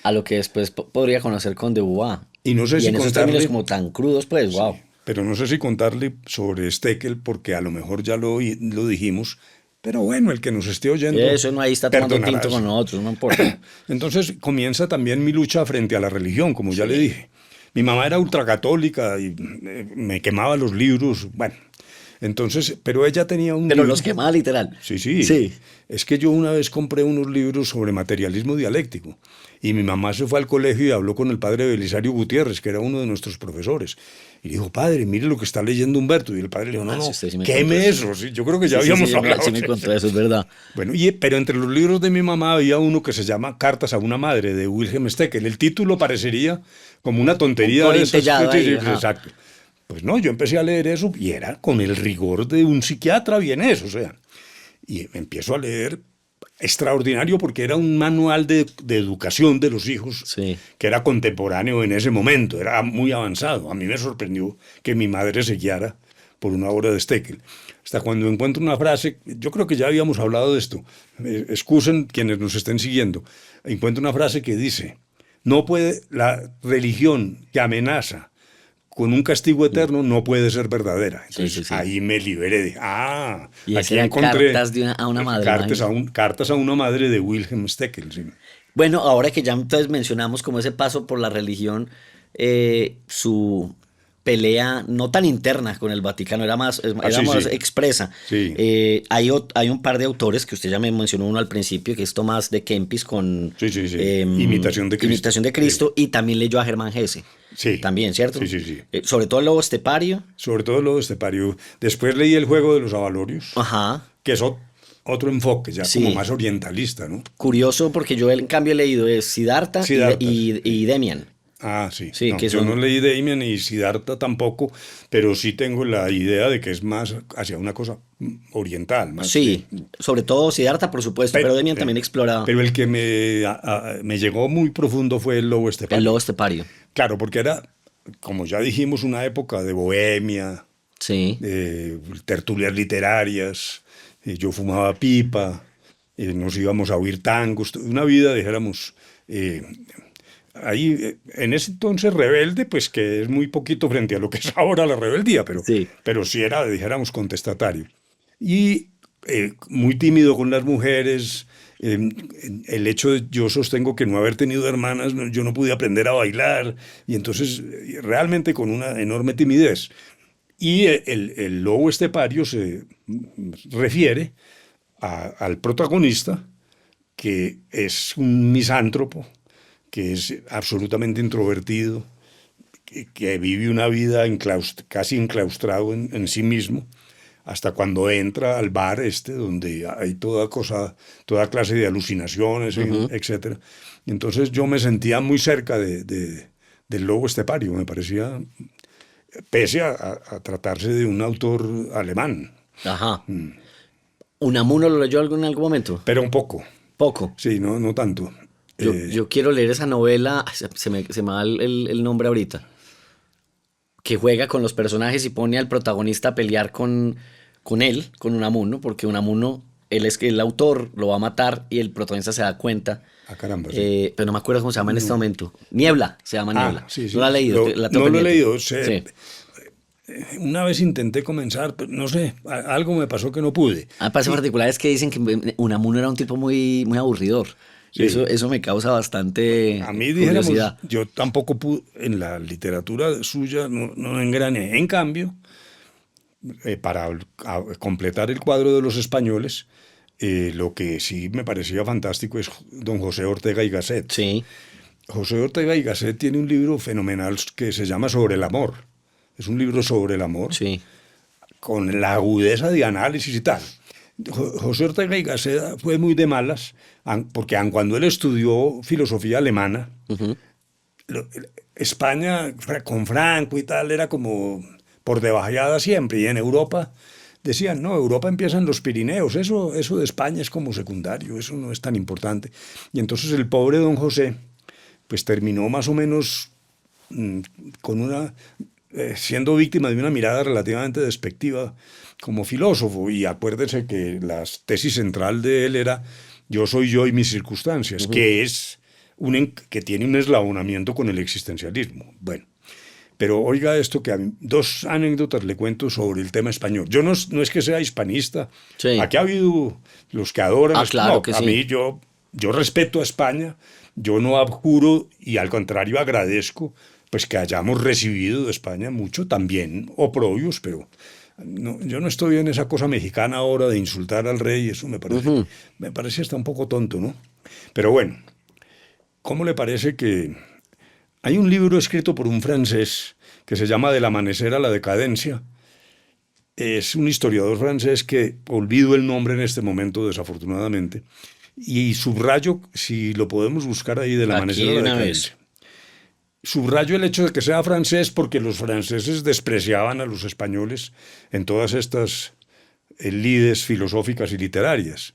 a lo que después podría conocer con de Beauvoir. Y no sé Y si en esos contarle, términos como tan crudos, pues, wow. pero no sé si contarle sobre Steckel, porque a lo mejor ya lo dijimos, pero bueno, el que nos esté oyendo Eso no, ahí está tomando perdonarás. tinto con nosotros, no importa. Entonces comienza también mi lucha frente a la religión, como ya le dije. Mi mamá era ultracatólica y me quemaba los libros, bueno. Entonces, pero ella tenía un Pero libro. los quemaba literal. Sí, sí. Sí. Es que yo una vez compré unos libros sobre materialismo dialéctico y mi mamá se fue al colegio y habló con el padre Belisario Gutiérrez, que era uno de nuestros profesores. Y dijo, padre, mire lo que está leyendo Humberto. Y el padre le dijo, no, no, Sí, usted sí me queme contó eso. Sí, yo creo que ya habíamos hablado. Sí me de contó eso. eso, es verdad. Bueno, pero entre los libros de mi mamá había uno que se llama Cartas a una madre, de Wilhelm Steckel. El título parecería como una tontería. Un de esas. corintellado ahí, Sí, ajá. exacto. Pues no, yo empecé a leer eso y era con el rigor de un psiquiatra vienés, o sea. Y empiezo a leer extraordinario porque era un manual de educación de los hijos Sí. que era contemporáneo en ese momento, era muy avanzado. A mí me sorprendió que mi madre se guiara por una obra de Steckel. Hasta cuando encuentro una frase, yo creo que ya habíamos hablado de esto, excusen quienes nos estén siguiendo, encuentro una frase que dice, no puede, la religión que amenaza con un castigo eterno no puede ser verdadera. Entonces Sí, sí, sí. ahí me liberé de, Y aquí eran encontré cartas a una madre, cartas a una madre de Wilhelm Steckel. Sí. Bueno, ahora que ya entonces mencionamos como ese paso por la religión, su pelea no tan interna con el Vaticano, era más, sí, más sí. expresa. Sí. Hay un par de autores que usted ya me mencionó uno al principio, que es Tomás de Kempis con Sí, sí, sí. Imitación de Cristo. Imitación de Cristo, y también leyó a Germán Hesse. Sí. También, ¿cierto? Sí, sí, sí. Sobre todo el Lobo Estepario. Sobre todo lo de Estepario. Después leí El juego de los avalorios, Ajá. que es otro enfoque, ya Sí. como más orientalista, ¿no? Curioso, porque yo en cambio he leído Siddhartha, Siddhartha. y Demian. Sí. Sí, No, que yo son- no leí Damien y Siddhartha tampoco, pero sí tengo la idea de que es más hacia una cosa oriental. Más Sí, sobre todo Siddhartha, por supuesto, pero Demian también explora Pero el que me llegó muy profundo fue El lobo estepario. el Lobo Estepario. Claro, porque era, como ya dijimos, una época de bohemia, Sí. tertulias literarias, yo fumaba pipa, nos íbamos a oír tangos, una vida, dijéramos, ahí, en ese entonces rebelde, pues que es muy poquito frente a lo que es ahora la rebeldía, Sí. pero sí era, dijéramos, contestatario. Y muy tímido con las mujeres. El hecho de, yo sostengo que no haber tenido hermanas, yo no pude aprender a bailar, y entonces realmente con una enorme timidez. Y el lobo estepario se refiere al protagonista, que es un misántropo, que es absolutamente introvertido, que vive una vida casi enclaustrado en sí mismo, hasta cuando entra al bar donde hay toda clase de alucinaciones, etcétera. Entonces yo me sentía muy cerca del lobo estepario, me parecía, pese a tratarse de un autor alemán. Ajá. ¿Unamuno lo leyó en algún momento? Pero un poco, Poco. sí, no tanto. Yo quiero leer esa novela, se me va el nombre ahorita. que juega con los personajes y pone al protagonista a pelear con él, con Unamuno, porque Unamuno, él es que el autor lo va a matar y el protagonista se da cuenta. Ah, caramba, sí. Pero no me acuerdo cómo se llama en este No. momento. Niebla, se llama Niebla. Sí, ¿No sí. la has leído? La tengo No lo he pendiente. leído. Sí. Una vez intenté comenzar, pero no sé, algo me pasó que no pude. A mí me parece particular es que dicen que Unamuno era un tipo muy, muy aburridor. Sí. Eso me causa bastante A mí, dijéramos, curiosidad. yo tampoco pude, en la literatura suya no engrané. En cambio, para completar el cuadro de los españoles, lo que sí me parecía fantástico es don José Ortega y Gasset. Sí, José Ortega y Gasset tiene un libro fenomenal que se llama Sobre el amor. Es un libro sobre el amor, sí. con la agudeza de análisis y tal. José Ortega y Gasset fue muy de malas, porque aun cuando él estudió filosofía alemana, Ujú. España con Franco y tal era como por debajeada siempre, y en Europa decían, no, Europa empieza en los Pirineos, eso de España es como secundario, eso no es tan importante. Y entonces el pobre don José, pues terminó más o menos con siendo víctima de una mirada relativamente despectiva como filósofo. Y acuérdese que la tesis central de él era yo soy yo y mis circunstancias, que es que tiene un eslabonamiento con el existencialismo. Bueno, pero oiga esto que dos anécdotas le cuento sobre el tema español. Yo no es que sea hispanista. Sí. Aquí ha habido los que adoran. Ah, claro No, que a sí. mí yo respeto a España, yo no abjuro y al contrario agradezco pues que hayamos recibido de España mucho también oprobios, pero yo no estoy en esa cosa mexicana ahora de insultar al rey, eso me parece hasta un poco tonto, ¿no? Pero bueno, ¿cómo le parece que hay un libro escrito por un francés que se llama Del amanecer a la decadencia? Es un historiador francés que olvido el nombre en este momento, desafortunadamente, y subrayo, si lo podemos buscar ahí, Del amanecer Aquí a de la una decadencia. vez. Subrayo el hecho de que sea francés porque los franceses despreciaban a los españoles en todas estas lides filosóficas y literarias.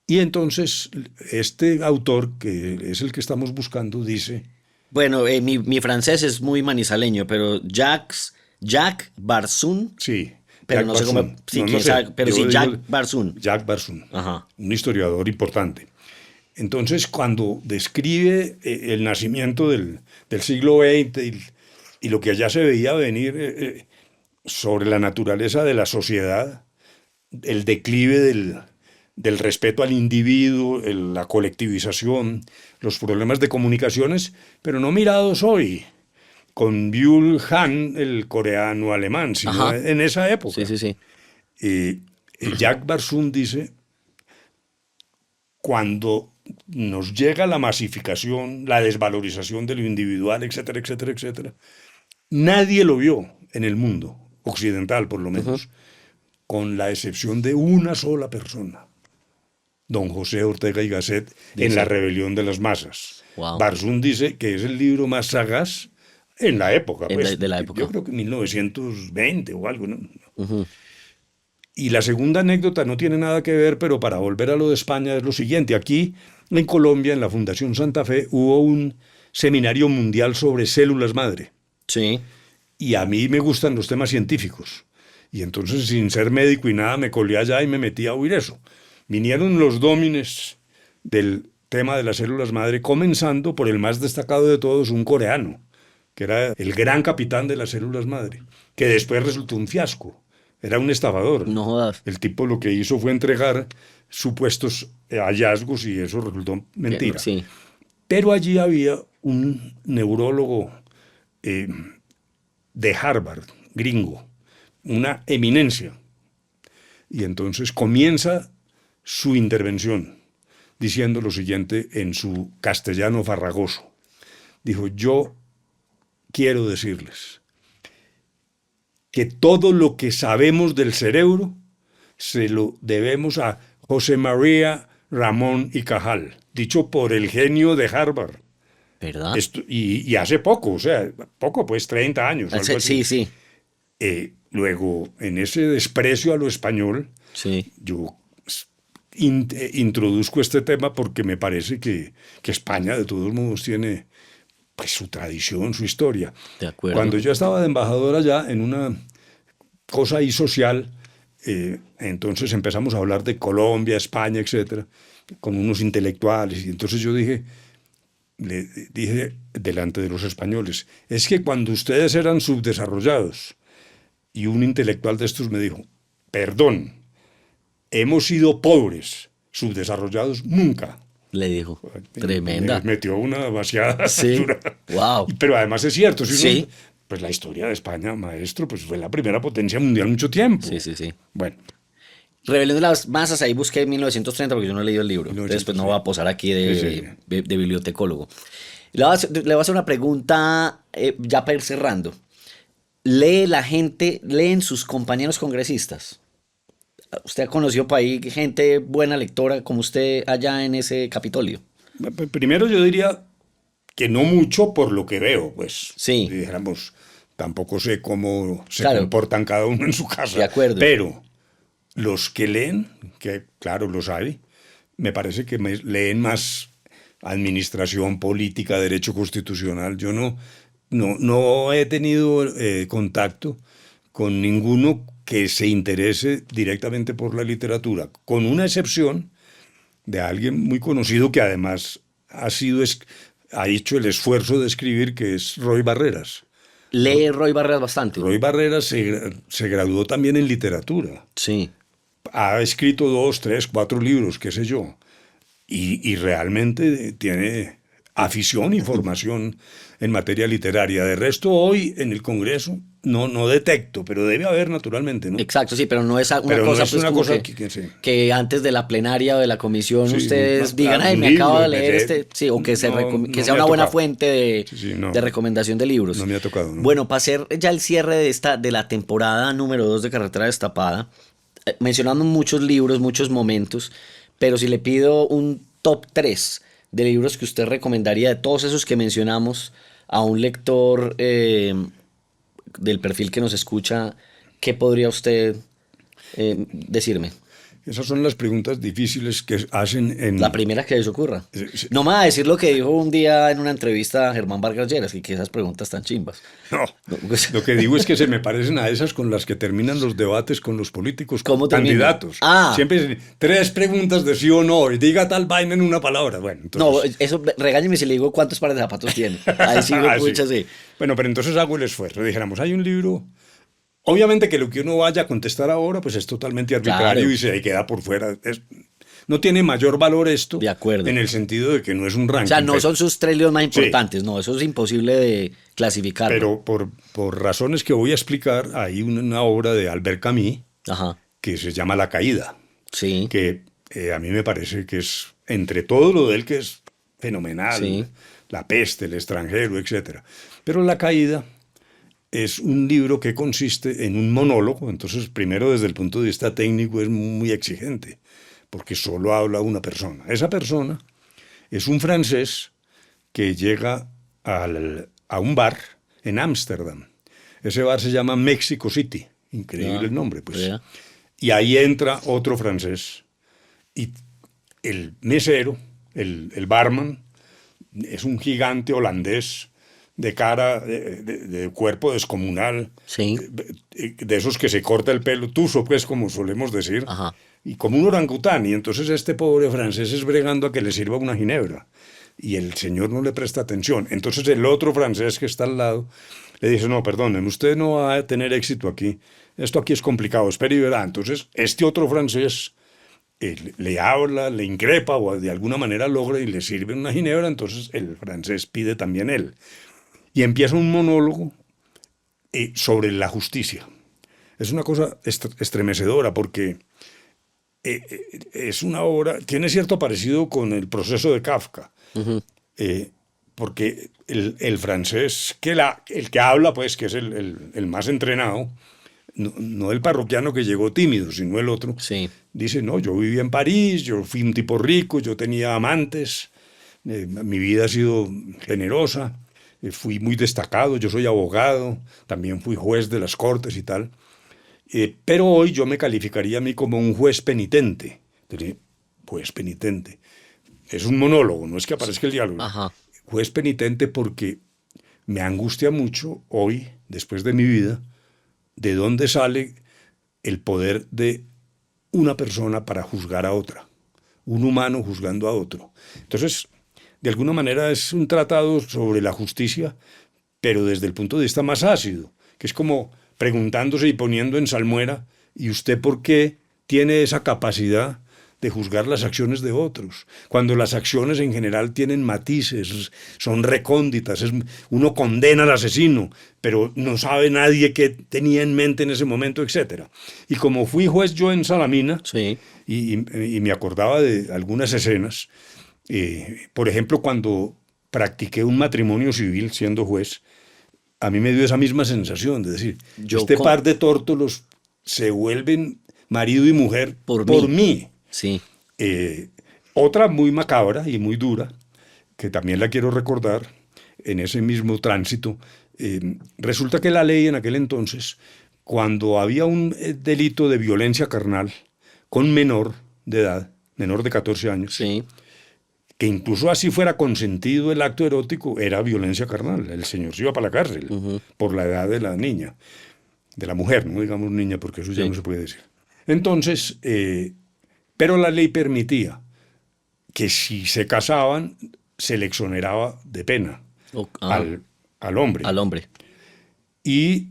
Y entonces este autor, que es el que estamos buscando, dice, Bueno, mi francés es muy manizaleño, pero Jacques Barsun, sí, pero Jacques no sé cómo, Barzun. sí, No, no quién sé, sabe, pero yo sí, digo Jacques Barsun. Jacques Barzun, Ajá. un historiador importante. Entonces, cuando describe el nacimiento del siglo XX y lo que allá se veía venir sobre la naturaleza de la sociedad, el declive del respeto al individuo, la colectivización, los problemas de comunicaciones, pero no mirados hoy con Byul Han, el coreano alemán, sino Ajá. en esa Sí, época. sí, sí. Eh, Jacques Barzun dice, cuando nos llega la masificación, la desvalorización de lo individual, etcétera, etcétera, etcétera, nadie lo vio en el mundo, occidental por lo menos, con la excepción de una sola persona, don José Ortega y Gasset, en La Dice, rebelión de las masas. wow, Barzun dice que es el libro más sagaz en la época, pues de la yo época. creo que 1920 o algo, ¿no? Ujú. Y la segunda anécdota no tiene nada que ver, pero para volver a lo de España es lo siguiente. Aquí en Colombia, en la Fundación Santa Fe, hubo un seminario mundial sobre células madre. Sí, Y a mí me gustan los temas científicos. Y entonces, sin ser médico y nada, me colé allá y me metí a oír eso. Vinieron los dómines del tema de las células madre, comenzando por el más destacado de todos, un coreano, que era el gran capitán de las células madre, que después resultó un fiasco. Era un estafador. no jodas. El tipo lo que hizo fue entregar supuestos hallazgos y eso resultó mentira. Sí, Pero allí había un neurólogo eh, de Harvard, gringo, una eminencia. Y entonces comienza su intervención diciendo lo siguiente en su castellano farragoso. Dijo, yo quiero decirles que todo lo que sabemos del cerebro se lo debemos a José María Ramón y Cajal, dicho por el genio de Harvard. ¿verdad? Y hace poco, o sea, poco, pues 30 años o algo Sí, así. sí, Luego, en ese desprecio a lo español, sí. yo introduzco este tema porque me parece que España de todos modos tiene pues, su tradición, su historia. De acuerdo. Cuando yo estaba de embajador allá en una cosa ahí social, entonces empezamos a hablar de Colombia, España, etcétera, con unos intelectuales. Y entonces yo le dije delante de los españoles, es que cuando ustedes eran subdesarrollados, y un intelectual de estos me dijo, perdón, hemos sido pobres, subdesarrollados nunca. Le dijo, tremenda. Me metió una vaciada Sí, dura. wow. Pero además es cierto, si Sí. pues la historia de España, maestro, pues fue la primera potencia mundial mucho tiempo. Sí, sí, sí. Bueno, Rebelión de las Masas, ahí busqué 1930 porque yo no he leído el libro. Entonces, pues no voy a posar aquí de bibliotecólogo. Le voy a hacer una pregunta ya para ir cerrando. ¿Leen sus compañeros congresistas? ¿Usted ha conocido por ahí gente buena lectora como usted allá en ese Capitolio? primero yo diría que no mucho por lo que veo, pues. Sí. Si dijéramos, tampoco sé cómo se Claro. comportan cada uno en su casa. De acuerdo. Pero los que leen, que claro los hay, me parece que leen más administración política, derecho constitucional. Yo no he tenido contacto con ninguno que se interese directamente por la literatura, con una excepción de alguien muy conocido que además ha hecho el esfuerzo de escribir, que es Roy Barreras. Lee Roy Barreras bastante. Roy Barreras se graduó también en literatura. Sí. Ha escrito 2, 3, 4 libros, qué sé yo. Y realmente tiene afición y formación en materia literaria. De resto, hoy en el Congreso no detecto, pero debe haber naturalmente, ¿no? Exacto, sí, pero no es una Pero no cosa, es pues, una como cosa que, sí. que antes de la plenaria o de la comisión Sí, ustedes digan, un ay, me libro, acabo de me leer leer. sí, o que, No, que no sea me una ha buena tocado. fuente Sí, no. de recomendación de libros. No me ha tocado, ¿no? Bueno, para hacer ya el cierre de la temporada número 2 de Carretera Destapada, mencionando muchos libros, muchos momentos, pero si le pido un top 3 de libros que usted recomendaría de todos esos que mencionamos a un lector del perfil que nos escucha, ¿qué podría usted decirme? Esas son las preguntas difíciles que hacen en... La primera que les ocurra. Sí. No me va a decir lo que dijo un día en una entrevista a Germán Vargas Lleras, que esas preguntas tan chimbas. No, pues- lo que digo es que se me parecen a esas con las que terminan los debates con los políticos ¿Cómo termina? candidatos. Ah. Siempre dicen 3 preguntas de sí o no y diga tal vaina en una palabra. Bueno, No, entonces... eso, regáñeme si le digo cuántos pares de zapatos tiene. Ahí sí me Ah, sí. pucha, sí. Bueno, pero entonces hago el esfuerzo. Dijéramos, hay un libro... Obviamente que lo que uno vaya a contestar ahora pues es totalmente arbitrario Claro. y se queda por fuera. No tiene mayor valor esto. De acuerdo. En el sentido de que no es un ranking. O sea, no son sus 3 libros más Sí. importantes, no, eso es imposible de clasificar. Pero por razones que voy a explicar, hay una obra de Albert Camus Ajá, que se llama La Caída, sí, que a mí me parece que es, entre todo lo de él, que es fenomenal, Sí. La peste, El extranjero, etc. Pero La Caída es un libro que consiste en un monólogo, entonces primero desde el punto de vista técnico es muy exigente, porque solo habla una persona. Esa persona es un francés que llega a un bar en Ámsterdam. Ese bar se llama Mexico City, increíble Ya, el nombre, pues. vea. Y ahí entra otro francés y el mesero, el barman, es un gigante holandés de cara, de cuerpo descomunal, sí, de esos que se corta el pelo, tuso, pues, como solemos decir, Ajá. y como un orangután. Y entonces este pobre francés es bregando a que le sirva una ginebra. Y el señor no le presta atención. Entonces el otro francés que está al lado le dice, no, perdonen, usted no va a tener éxito aquí. Esto aquí es complicado, espere y verá. Entonces este otro francés le habla, le increpa o de alguna manera logra y le sirve una ginebra. Entonces el francés pide también él. Y empieza un monólogo sobre la justicia. Es una cosa estremecedora porque es una obra, tiene cierto parecido con el proceso de Kafka, porque el francés, el que habla, pues, que es el más entrenado, no el parroquiano que llegó tímido, sino el otro, Sí. dice, no, yo viví en París, yo fui un tipo rico, yo tenía amantes, mi vida ha sido generosa, fui muy destacado, yo soy abogado, también fui juez de las cortes y tal, pero hoy yo me calificaría a mí como un juez penitente. Entonces, juez penitente. Es un monólogo, no es que aparezca el diálogo. Ajá. juez penitente porque me angustia mucho hoy, después de mi vida, de dónde sale el poder de una persona para juzgar a otra, un humano juzgando a otro. Entonces, de alguna manera es un tratado sobre la justicia, pero desde el punto de vista más ácido, que es como preguntándose y poniendo en salmuera, ¿y usted por qué tiene esa capacidad de juzgar las acciones de otros? Cuando las acciones en general tienen matices, son recónditas, uno condena al asesino, pero no sabe nadie qué tenía en mente en ese momento, etc. Y como fui juez yo en Salamina, Sí. y me acordaba de algunas escenas, por ejemplo, cuando practiqué un matrimonio civil siendo juez, a mí me dio esa misma sensación de decir, par de tórtolos se vuelven marido y mujer por mí. Sí. Otra muy macabra y muy dura, que también la quiero recordar en ese mismo tránsito, resulta que la ley en aquel entonces, cuando había un delito de violencia carnal con menor de edad, menor de 14 años, Sí. que incluso así fuera consentido el acto erótico, era violencia carnal. El señor se iba para la cárcel por la edad de la niña, de la mujer, no digamos niña, porque eso ya no se puede decir. Entonces, pero la ley permitía que si se casaban, se le exoneraba de pena al hombre. Al hombre. Y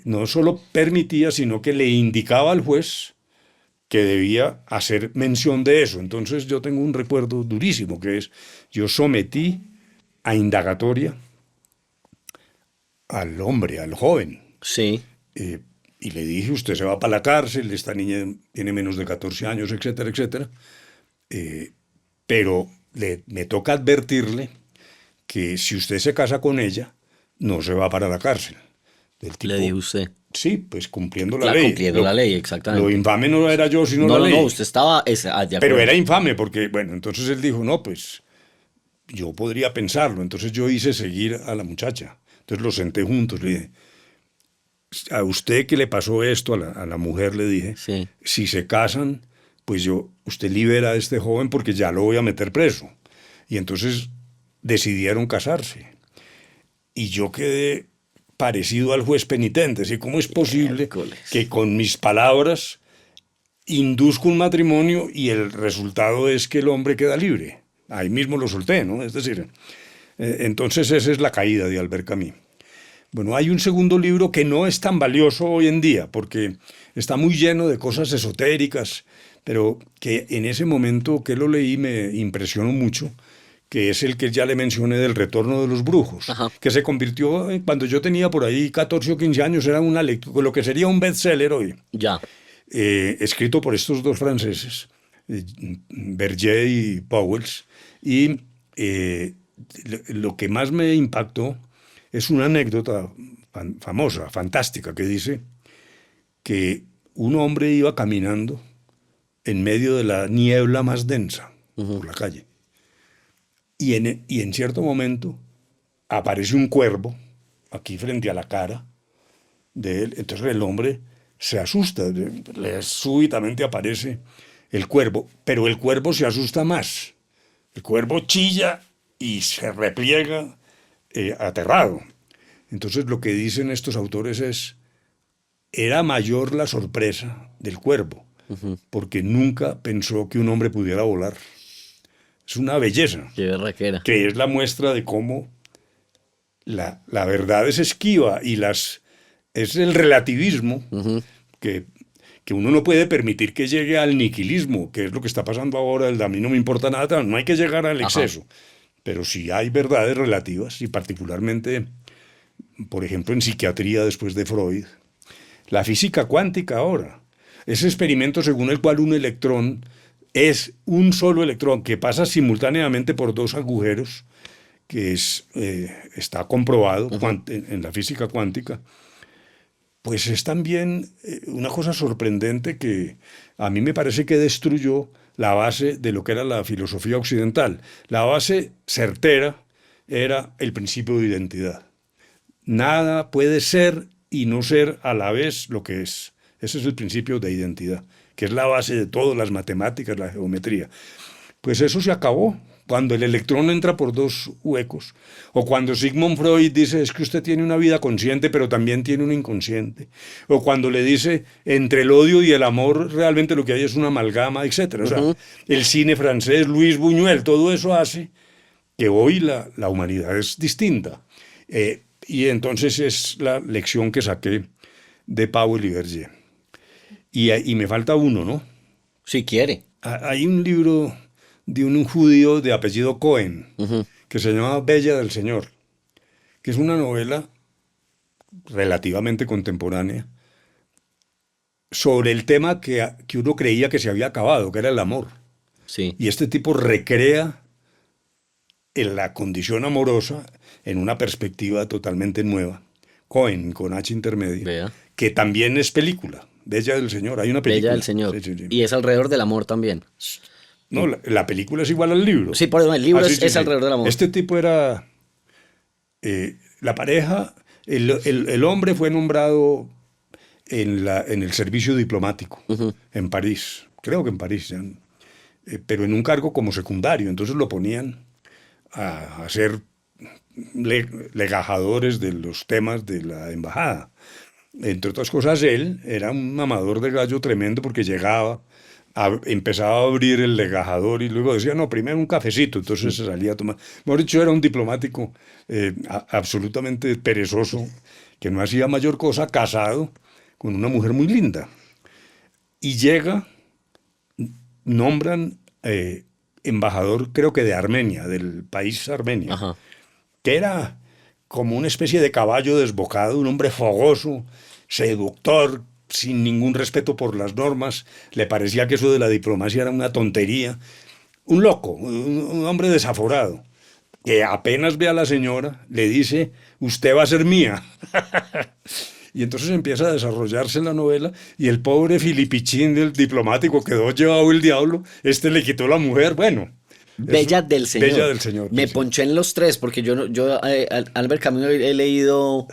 no solo permitía, sino que le indicaba al juez que debía hacer mención de eso. Entonces yo tengo un recuerdo durísimo, que es, yo sometí a indagatoria al hombre, al joven. Sí. Y le dije, usted se va para la cárcel, esta niña tiene menos de 14 años, etcétera, etcétera. Pero me toca advertirle que si usted se casa con ella, no se va para la cárcel. Le dijo usted. Sí, pues cumpliendo la ley. Cumpliendo la ley, exactamente. Lo infame no era yo, sino la ley. No, usted estaba... Pero era infame porque, bueno, entonces él dijo, no, pues yo podría pensarlo. Entonces yo hice seguir a la muchacha. Entonces los senté juntos, le dije, a usted que le pasó esto, a la mujer le dije, sí, si se casan, pues usted libera a este joven porque ya lo voy a meter preso. Y entonces decidieron casarse. Y yo quedé parecido al juez penitente. ¿Sí? ¿Cómo es posible que con mis palabras induzco un matrimonio y el resultado es que el hombre queda libre? Ahí mismo lo solté, ¿no? Es decir, entonces esa es la caída de Albert Camus. Bueno, hay un segundo libro que no es tan valioso hoy en día porque está muy lleno de cosas esotéricas, pero que en ese momento que lo leí me impresionó mucho, que es el que ya le mencioné del Retorno de los Brujos, que se convirtió, cuando yo tenía por ahí 14 o 15 años, era una lectura, lo que sería un bestseller hoy. Ya. Escrito por estos dos franceses, Berger y Pauwels. Y lo que más me impactó es una anécdota famosa, fantástica, que dice que un hombre iba caminando en medio de la niebla más densa por la calle. Y en cierto momento aparece un cuervo aquí frente a la cara de él. Entonces el hombre se asusta, súbitamente aparece el cuervo, pero el cuervo se asusta más. El cuervo chilla y se repliega aterrado. Entonces lo que dicen estos autores es, era mayor la sorpresa del cuervo, porque nunca pensó que un hombre pudiera volar. Es una belleza. Qué berraquera. Que es la muestra de cómo la verdad es esquiva y es el relativismo que uno no puede permitir que llegue al nihilismo, que es lo que está pasando ahora, a mí no me importa nada, no hay que llegar al exceso. Pero sí hay verdades relativas y particularmente, por ejemplo, en psiquiatría después de Freud, la física cuántica ahora, ese experimento según el cual un electrón es un solo electrón que pasa simultáneamente por dos agujeros, que está comprobado en la física cuántica, pues es también una cosa sorprendente que a mí me parece que destruyó la base de lo que era la filosofía occidental. La base certera era el principio de identidad. Nada puede ser y no ser a la vez lo que es. Ese es el principio de identidad, que es la base de todas las matemáticas, la geometría. Pues eso se acabó, cuando el electrón entra por dos huecos, o cuando Sigmund Freud dice es que usted tiene una vida consciente pero también tiene un inconsciente, o cuando le dice entre el odio y el amor realmente lo que hay es una amalgama, etcétera. O sea, el cine francés, Luis Buñuel, todo eso hace que hoy la humanidad es distinta. Y entonces es la lección que saqué de Powell y Berger. Y me falta uno, ¿no? Si quiere. Hay un libro de un judío de apellido Cohen, que se llama Bella del Señor, que es una novela relativamente contemporánea sobre el tema que uno creía que se había acabado, que era el amor. Sí. Y este tipo recrea en la condición amorosa en una perspectiva totalmente nueva. Cohen, con H intermedia, Vea. que también es película. Bella del Señor, hay una película. Bella del Señor. Sí, sí, sí. Y es alrededor del amor también. No, la película es igual al libro. Sí, por eso el libro Sí, es, sí, es sí. alrededor del amor. Este tipo era... la pareja, el hombre fue nombrado en el servicio diplomático en París, creo que en París, ya, pero en un cargo como secundario. Entonces lo ponían a ser legajadores de los temas de la embajada. Entre otras cosas, él era un mamador de gallo tremendo porque llegaba, empezaba a abrir el legajador y luego decía, no, primero un cafecito, entonces se salía a tomar. Mejor dicho, era un diplomático absolutamente perezoso, que no hacía mayor cosa, casado con una mujer muy linda. Y llega, nombran embajador, creo que de Armenia, del país Armenia, Ajá. que era como una especie de caballo desbocado, un hombre fogoso, seductor, sin ningún respeto por las normas. Le parecía que eso de la diplomacia era una tontería. Un loco, un hombre desaforado, que apenas ve a la señora, le dice, usted va a ser mía. Y entonces empieza a desarrollarse la novela y el pobre Filipichín del diplomático quedó llevado el diablo, le quitó la mujer, bueno. Bella del Señor. Bella del Señor. Me sí. ponché en los tres porque yo Albert Camus he leído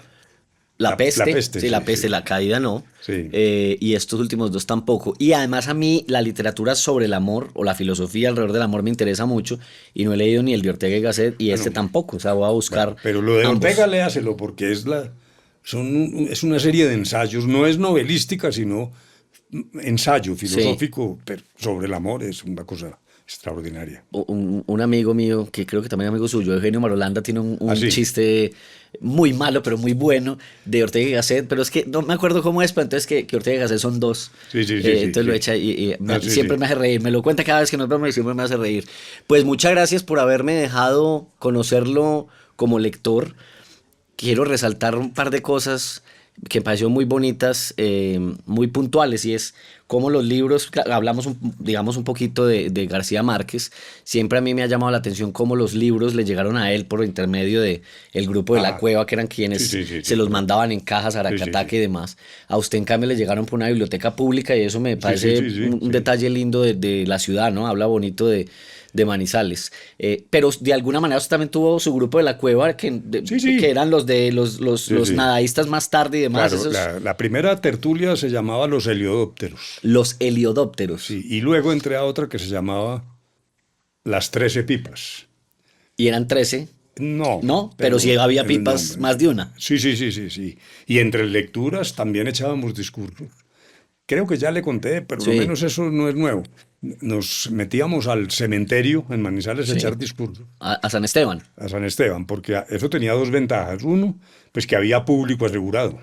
La Peste. La Peste, Sí, La sí, Peste, sí. La Caída no. Sí. Y estos últimos dos tampoco. Y además a mí la literatura sobre el amor o la filosofía alrededor del amor me interesa mucho y no he leído ni el de Ortega y Gasset y este tampoco. O sea, voy a buscar Pero lo de ambos. Ortega léaselo porque es una serie de ensayos, no es novelística, sino ensayo filosófico pero sobre el amor, es una cosa extraordinaria. Un amigo mío, que creo que también es amigo suyo, Eugenio Marolanda, tiene un Sí. chiste muy malo, pero muy bueno, de Ortega y Gasset, pero es que no me acuerdo cómo es, pero entonces que Ortega y Gasset son dos. Sí, entonces lo sí. echa y Sí, siempre sí. me hace reír, me lo cuenta cada vez que nos vemos y siempre me hace reír. Pues muchas gracias por haberme dejado conocerlo como lector. Quiero resaltar un par de cosas que me parecieron muy bonitas, muy puntuales, y es cómo los libros, hablamos digamos un poquito de García Márquez, siempre a mí me ha llamado la atención cómo los libros le llegaron a él por intermedio de el grupo de La Cueva, que eran quienes se los mandaban en cajas a Aracataca y demás. A usted en cambio le llegaron por una biblioteca pública y eso me parece un detalle lindo de la ciudad, ¿no? Habla bonito de Manizales, pero de alguna manera usted también tuvo su grupo de La Cueva que eran los de los nadaístas más tarde y demás. Claro, la primera tertulia se llamaba Los Heliodópteros. Los heliodópteros. Sí, y luego entré a otra que se llamaba Las 13 Pipas. Y eran 13. No. No, pero sí había pipas, más de una. Sí. Y entre lecturas también echábamos discursos. Creo que ya le conté, pero lo menos eso no es nuevo. Nos metíamos al cementerio en Manizales a echar discursos. A San Esteban. A San Esteban, porque eso tenía dos ventajas. Uno, pues que había público asegurado.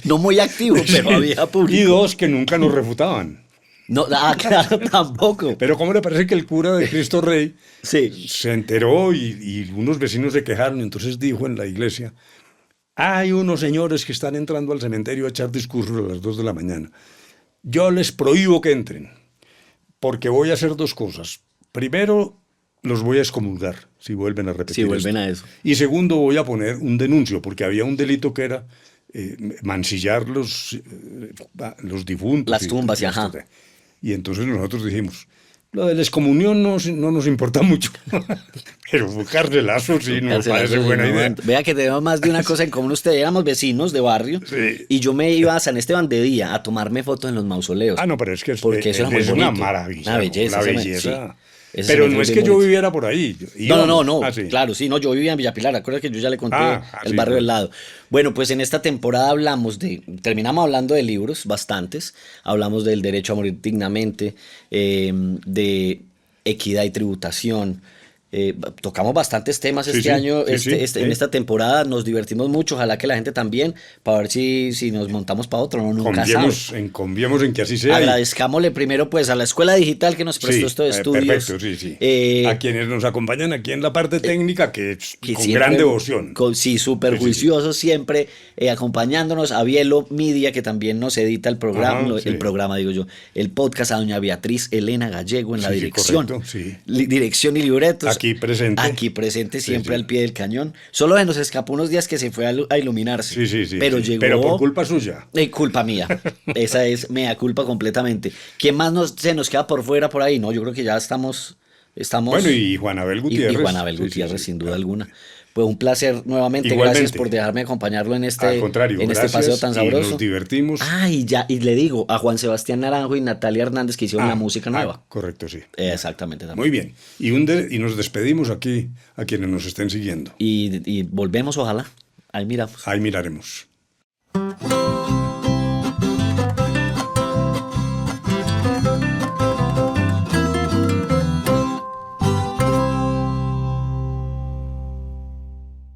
No muy activo, pero había público. Y dos, que nunca nos refutaban. No, claro, tampoco. Pero ¿cómo le parece que el cura de Cristo Rey se enteró y unos vecinos se quejaron? Entonces dijo en la iglesia, hay unos señores que están entrando al cementerio a echar discursos a las 2 de la mañana. Yo les prohíbo que entren, porque voy a hacer dos cosas. Primero, los voy a excomulgar si vuelven a repetir Si vuelven esto. a eso. Y segundo, voy a poner un denuncio, porque había un delito que era mancillar los difuntos. Las tumbas, y ajá. Y entonces nosotros dijimos, lo de la excomunión no nos importa mucho, pero un carcelazo sí nos parece buena idea. Vea que tenemos más de una cosa en común. Ustedes éramos vecinos de barrio y yo me iba a San Esteban de día a tomarme fotos en los mausoleos. No, pero es que porque eso era muy es bonito. una maravilla. Una belleza. La belleza. Ese Pero cementerio no es bien que yo bonito. viviera por ahí. No. Ah, sí. Claro, sí, no, yo vivía en Villa Pilar. Acuérdate que yo ya le conté el Sí, barrio del pues. lado. Bueno, pues en esta temporada terminamos hablando de libros, bastantes. Hablamos del derecho a morir dignamente, de equidad y tributación. Tocamos bastantes temas Sí, este sí, año, sí, sí. en esta temporada. Nos divertimos mucho. Ojalá que la gente también, para ver si nos montamos para otro. No, nunca sabe. Confiemos en que así sea. Agradezcámosle primero pues a la escuela digital que nos prestó Sí, estos estudios. perfecto, sí, sí. A eh, quienes nos acompañan aquí en la parte técnica, que es que con gran siempre, devoción. sí, súper Sí, sí, sí. juiciosos siempre, acompañándonos a Bielo Media, que también nos edita el programa, Ajá, el sí. programa, digo yo, el podcast, a doña Beatriz Elena Gallego en la Sí, sí, dirección. correcto, sí. Dirección y libretos. Aquí presente. Aquí presente Sí, siempre sí. al pie del cañón. Solo se nos escapó unos días que se fue a iluminarse. Sí, sí, sí, Pero sí. llegó. Pero por culpa suya. Culpa mía. Esa es mea culpa completamente. ¿Quién más se nos queda por fuera por ahí? No, yo creo que ya estamos. Bueno, y Juan Abel Y Gutiérrez. Juan Abel Sí, sí, Gutiérrez, sí, sin duda claro. alguna. Pues un placer nuevamente. Gracias Igualmente. por dejarme acompañarlo en Al contrario, en este gracias paseo tan y nos sabroso. divertimos. Y le digo a Juan Sebastián Naranjo y Natalia Hernández que hicieron la música nueva. Correcto, sí. Exactamente Muy también. bien. Y nos despedimos aquí a quienes nos estén siguiendo. Y volvemos, ojalá. Ahí miramos. Ahí miraremos.